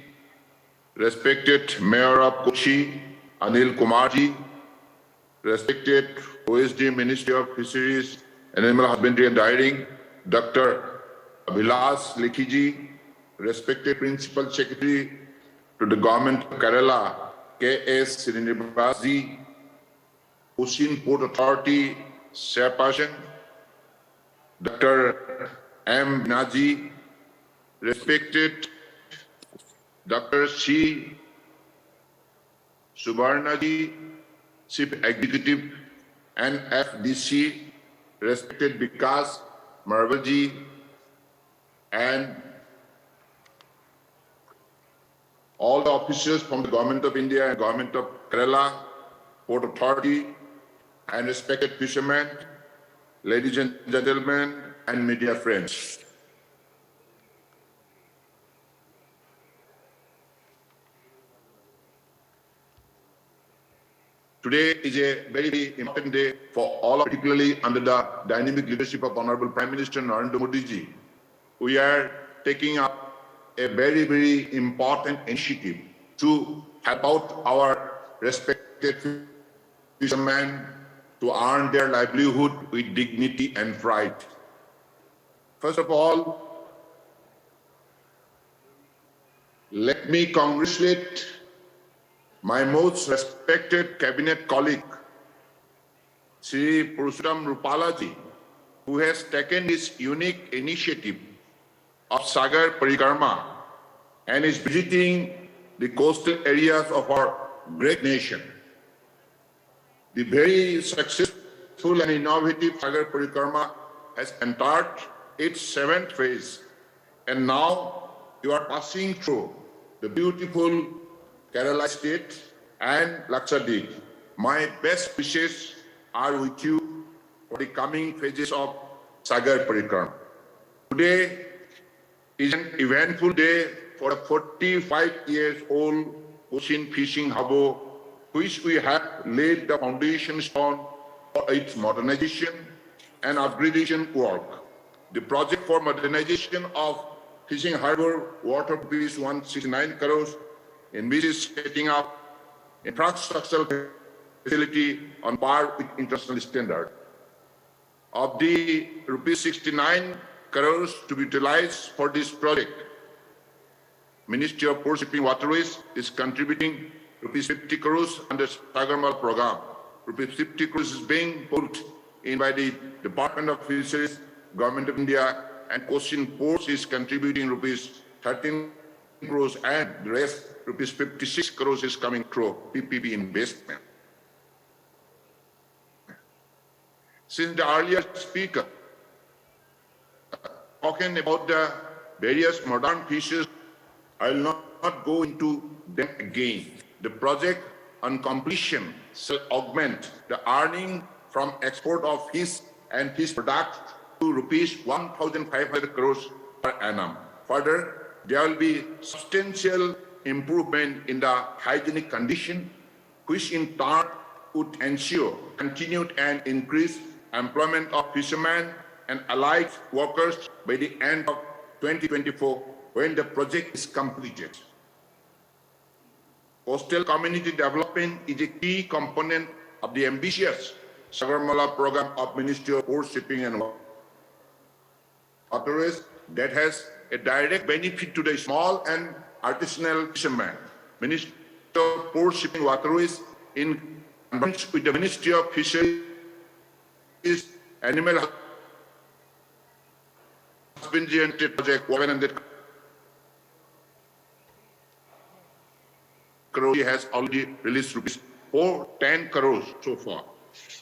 respected Mayor of Kochi, Anil Kumarji, respected OSD Ministry of Fisheries, Animal Husbandry and Dairying, Dr. Abhilash Lekhiji, respected Principal Secretary to the Government of Kerala, K.S. Srinivasji, Cochin Port Authority Chairperson, Dr. M. Naji, respected Dr. C. Subarnaji, Chief Executive NFDC, respected Vikas Marvalji, and all the officials from the Government of India and Government of Kerala, Port Authority, and respected fishermen, ladies and gentlemen, and media friends. Today is a very important day for all, particularly under the dynamic leadership of Honorable Prime Minister Narendra Modi ji. We are taking up a very, very important initiative to help out our respected fishermen to earn their livelihood with dignity and pride. First of all, let me congratulate my most respected cabinet colleague, Sri Purushottam Rupalaji, who has taken this unique initiative of Sagar Parikrama and is visiting the coastal areas of our great nation. The very successful and innovative Sagar Parikrama has entered its 7th phase, and now you are passing through the beautiful Kerala state and Lakshadweep. My best wishes are with you for the coming phases of Sagar Parikrama. Today is an eventful day for a 45-year-old Cochin Fishing Harbour, which we have laid the foundation stone for its modernization and upgradation work. The project for modernization of Fishing Harbour water is 169 crores, in which is setting up infrastructural facility on par with international standard. Of the rupees 69 crores to be utilized for this project, Ministry of Port Shipping Waterways is contributing rupees 50 crores under Sagarmal program. Rupees 50 crores is being put in by the Department of Fisheries, Government of India, and Cochin Ports is contributing rupees 13 crores, and the rest, rupees 56 crores, is coming through PPP investment. Since the earlier speaker talking about the various modern fishes, I will not go into them again. The project on completion shall augment the earning from export of fish and fish products to rupees 1,500 crores per annum. Further, there will be substantial improvement in the hygienic condition, which in turn would ensure continued and increased employment of fishermen and allied workers by the end of 2024, when the project is completed. Coastal community development is a key component of the ambitious Sagarmala program of Ministry of Port Shipping and Waterways that has a direct benefit to the small and artisanal fishermen. Ministry of Port Shipping and Waterways, in conjunction with the Ministry of Fisheries, Animal Husbandry and Trade Project, 100 crores has already released rupees 410 crores so far.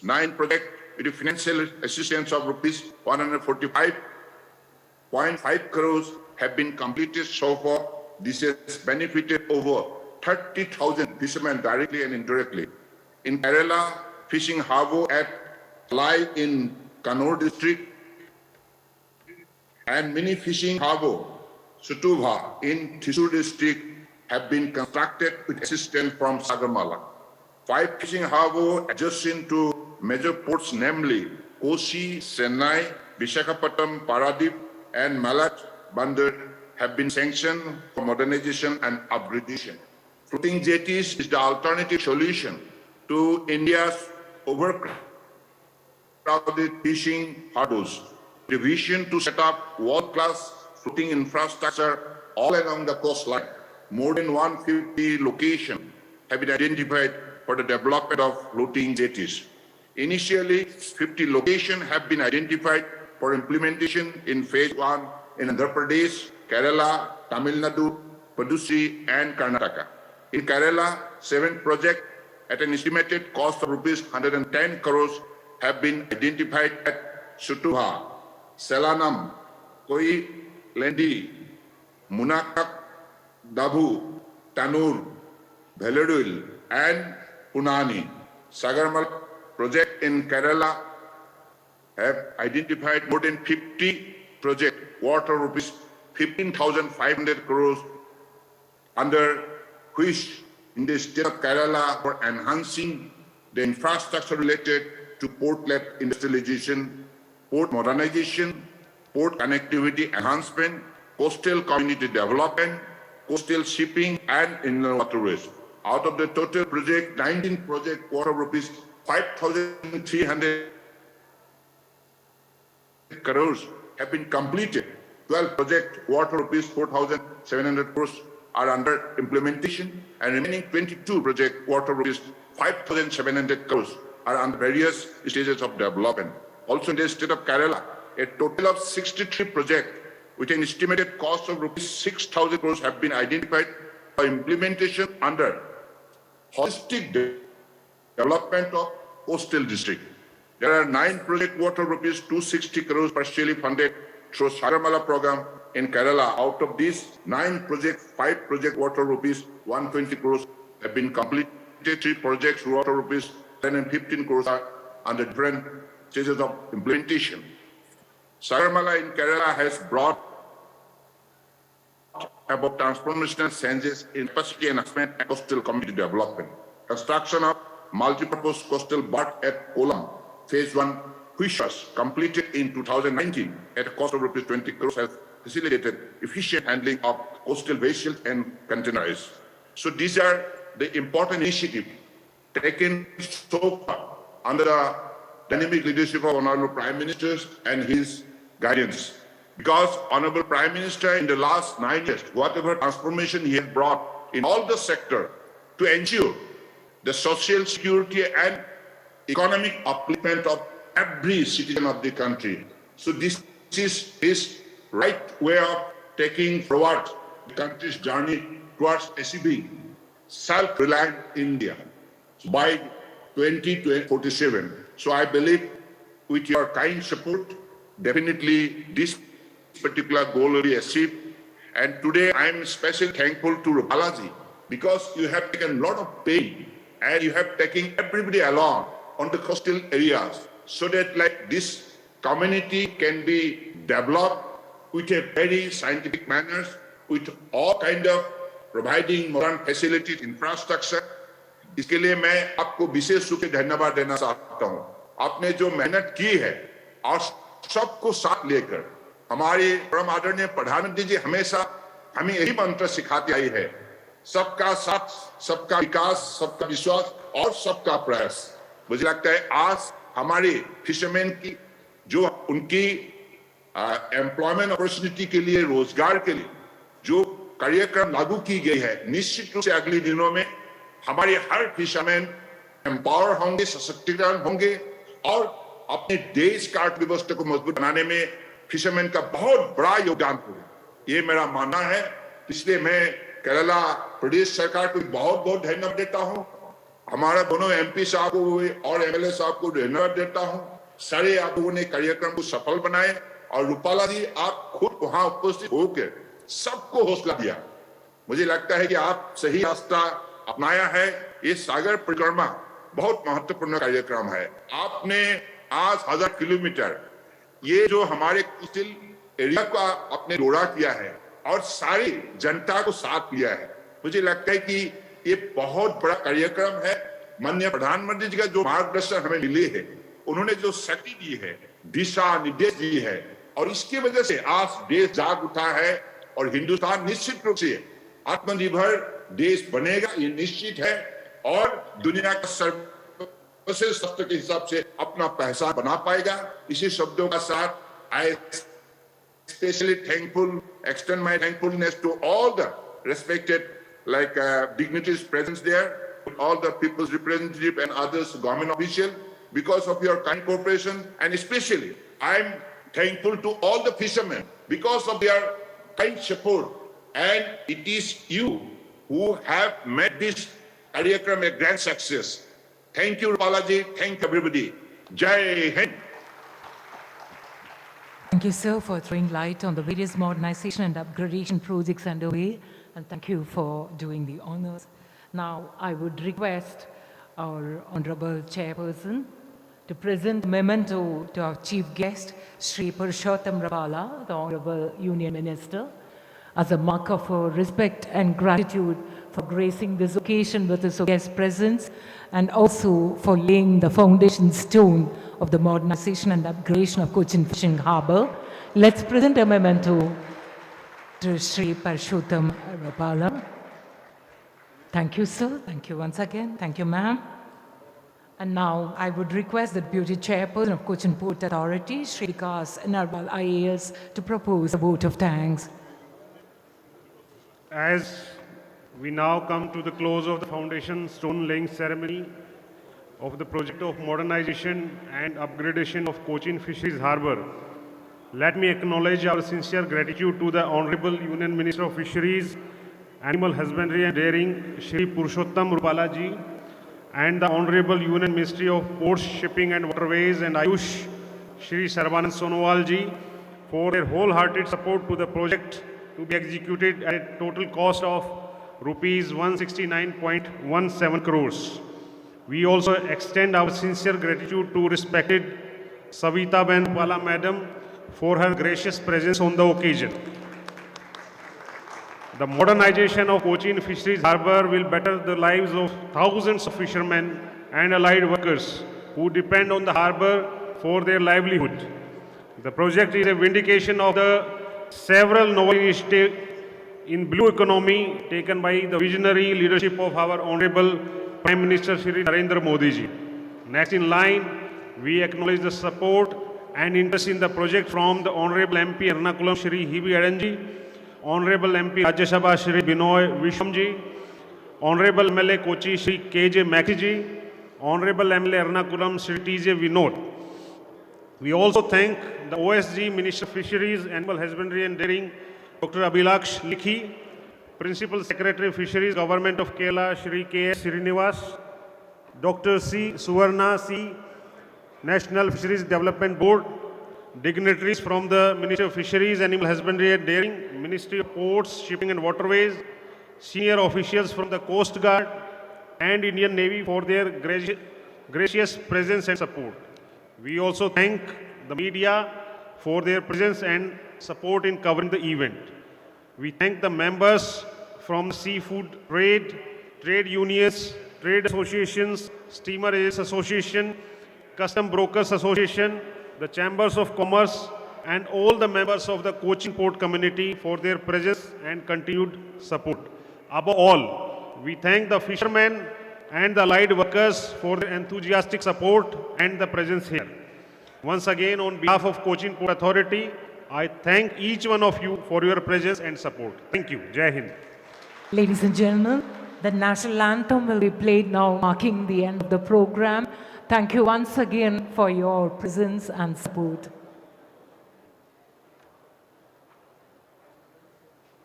9 projects with the financial assistance of rupees 145.5 crores have been completed so far. This has benefited over 30,000 fishermen directly and indirectly. In Kerala, Fishing Harbour at Lai in Kannur district and mini fishing harbour Sutubha in Thrissur district have been constructed with assistance from Sagarmala. 5 fishing harbours adjacent to major ports, namely Kochi, Chennai, Visakhapatnam, Paradip, and Malad Bandar, have been sanctioned for modernization and upgradation. Floating jetties is the alternative solution to India's overcrowded fishing harbours. The vision to set up world-class floating infrastructure all along the coastline. More than 150 locations have been identified for the development of floating jetties. Initially, 50 locations have been identified for implementation in phase 1 in Andhra Pradesh, Kerala, Tamil Nadu, Puducherry, and Karnataka. In Kerala, 7 projects at an estimated cost of rupees 110 crores have been identified at Sutubha, Selanam, Koi, Lendi, Munakak, Dabu, Tanur, Bheladul, and Punani. Sagarmal project in Kerala have identified more than 50 projects worth rupees 15,500 crores, under which in the state of Kerala for enhancing the infrastructure related to port-led industrialization, port modernization, port connectivity enhancement, coastal community development, coastal shipping, and inland waterways. Out of the total project, 19 projects worth rupees 5,300 crores have been completed. 12 projects worth rupees 4,700 crores are under implementation, and remaining 22 projects worth rupees 5,700 crores are under various stages of development. Also in the state of Kerala, a total of 63 projects with an estimated cost of rupees 6,000 crores have been identified for implementation under holistic development of coastal district. There are 9 project water rupees 260 crores partially funded through Sagamala program in Kerala. Out of these 9 projects, 5 project water rupees 120 crores have been completed. 3 projects water rupees 10 and 15 crores are under different stages of implementation. Sagamala in Kerala has brought about transformational changes in capacity enhancement and coastal community development. Construction of multi-purpose coastal berth at Kolam, Phase 1, which was completed in 2019 at a cost of rupees 20 crores, has facilitated efficient handling of coastal vessels and containers. So these are the important initiatives taken so far under the dynamic leadership of Honorable Prime Minister and his guidance. Because Honorable Prime Minister in the last 9 years, whatever transformation he has brought in all the sector to ensure the social security and economic upliftment of every citizen of the country. So this is his right way of taking forward the country's journey towards achieving self-reliant India by 2047. So I believe with your kind support, definitely this particular goal will be achieved. And today I am especially thankful to Rupalaji because you have taken a lot of pain and you have taken everybody along on the coastal areas so that like this community can be developed with a very scientific manner, with all kind of providing modern facilities, infrastructure. इसके लिए मैं आपको विशेष रूप से धन्यवाद देना चाहता हूँ। आपने जो मेहनत की है और सबको साथ लेकर हमारे परम आदरणीय प्रधानमंत्री जी हमेशा हमें यही मंत्र सिखाते आई है, सबका साथ, सबका विकास, सबका विश्वास और सबका प्रयास। मुझे लगता है आज हमारे फिशरमैन की जो उनकी एम्प्लॉयमेंट अपॉर्चुनिटी के लिए, रोजगार के लिए जो कार्यक्रम लागू की गई है, निश्चित रूप से अगले दिनों में हमारे हर फिशरमैन एम्पावर होंगे, सशक्तिकरण होंगे और अपने देश का अर्थव्यवस्था को मजबूत बनाने में फिशरमैन का बहुत बड़ा योगदान होगा, ये मेरा मानना है। इसलिए मैं केरला प्रदेश सरकार को बहुत बहुत धन्यवाद देता हूँ, हमारा दोनों एमपी साहब को और एमएलए साहब को धन्यवाद देता हूँ। सारे आप लोगों ने कार्यक्रम को सफल बनाए और रूपाला जी आप खुद वहां उपस्थित होकर सबको हौसला दिया। मुझे लगता है कि आप सही रास्ता अपनाया है। ये सागर परिक्रमा बहुत महत्वपूर्ण कार्यक्रम है। आपने आज 1000 किलोमीटर ये जो हमारे कोस्टल एरिया का आपने दौरा किया है और सारी जनता को साथ लिया है। मुझे लगता है कि ये बहुत बड़ा कार्यक्रम है। माननीय प्रधानमंत्री जी का जो मार्गदर्शन हमें मिले है, उन्होंने जो शक्ति दी है, दिशा निर्देश दी है और इसकी वजह से आज देश जाग उठा है और हिंदुस्तान निश्चित रूप से आत्मनिर्भर देश बनेगा, ये निश्चित है और दुनिया का सर्वश्रेष्ठ राष्ट्र के हिसाब से अपना पहचान बना पाएगा। इसी शब्दों का साथ आई especially extend my thankfulness to all the respected dignitaries present there, all the people's representative and others, government official, because of your kind cooperation, and especially I'm thankful to all the fishermen because of their kind support, and it is you who have made this कार्यक्रम a grand success. Thank you, Balaji. Thank you, everybody. Jai Hind. Thank you, sir, for throwing light on the various modernization and upgradation projects underway, and thank you for doing the honors. Now, I would request our Honorable Chairperson to present a memento to our Chief Guest, Sri Purushottam Rapala, the Honorable Union Minister, as a mark of respect and gratitude for gracing this occasion with his guest presence, and also for laying the foundation stone of the modernization and upgradation of Cochin Fishing Harbour. Let's present a memento to Sri Purushottam Rapala. Thank you, sir. Thank you once again. Thank you, ma'am. And now I would request the Deputy Chairperson of Cochin Port Authority, Sri Vikas Narwal IAS, to propose a vote of thanks. As we now come to the close of the foundation stone laying ceremony of the project of modernization and upgradation of Cochin Fisheries Harbour, let me acknowledge our sincere gratitude to the Honourable Union Minister of Fisheries Animal Husbandry and Dairying, Shri Purushottam Rupala ji, and the Honorable Union Ministry of Ports, Shipping and Waterways and Ayush, Shri Sarvanand Sonowal ji, for their wholehearted support to the project to be executed at a total cost of rupees 169.17 crores. We also extend our sincere gratitude to respected Savita Ben Pala Madam for her gracious presence on the occasion. The modernization of Cochin Fisheries Harbour will better the lives of thousands of fishermen and allied workers who depend on the harbour for their livelihood. The project is a vindication of the several novel initiatives in blue economy taken by the visionary leadership of our Honorable Prime Minister Shri Narendra Modi ji. Next in line, we acknowledge the support and interest in the project from the Honorable MP Ernakulam Shri Hibi Adanji, Honorable MP Rajya Sabha Shri Binoy Vishamji, Honorable MLA Kochi Shri KJ Maxi, Honorable MLA Ernakulam Shri TJ Vinod. We also thank the OSG Minister of Fisheries, Animal Husbandry and Dairying, Dr. Abhilaksh Likhi, Principal Secretary of Fisheries, Government of Kerala, Shri K.S. Srinivas, Dr. C. Suvarna C., National Fisheries Development Board, dignitaries from the Ministry of Fisheries, Animal Husbandry and Dairying, Ministry of Ports, Shipping and Waterways, senior officials from the Coast Guard and Indian Navy for their gracious presence and support. We also thank the media for their presence and support in covering the event. We thank the members from seafood trade, trade unions, trade associations, steamer agents association, custom brokers association, the chambers of commerce, and all the members of the Cochin port community for their presence and continued support. Above all, we thank the fishermen and the allied workers for their enthusiastic support and the presence here. Once again, on behalf of Cochin Port Authority, I thank each one of you for your presence and support. Thank you. Jai Hind. Ladies and gentlemen, the national anthem will be played now, marking the end of the program. Thank you once again for your presence and support.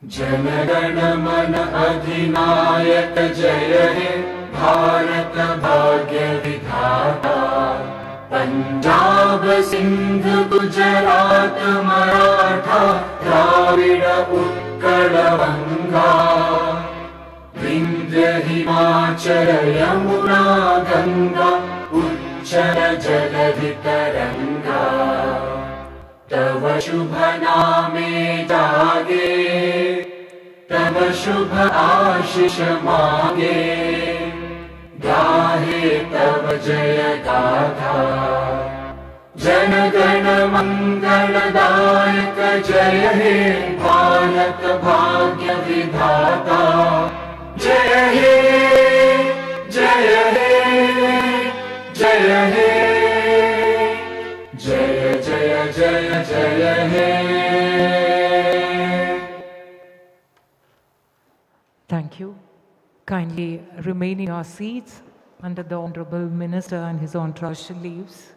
जनगण मन अधिनायक जय हे भारत भाग्य विधाता पंजाब सिंध गुजरात मराठा द्राविड उत्कल गंगा विंध्य हिमाचल यमुना गंगा उच्चल जलधि तरंगा तव शुभ नामे जागे तव शुभ आशीष मांगे गाहे तव जय गाथा जन गण मंगलदायक जय हे भारत भाग्य विधाता जय हे जय हे जय हे जय जय जय जय हे. Thank you. Kindly remain in your seats under the Honorable Minister and his entourage leaves.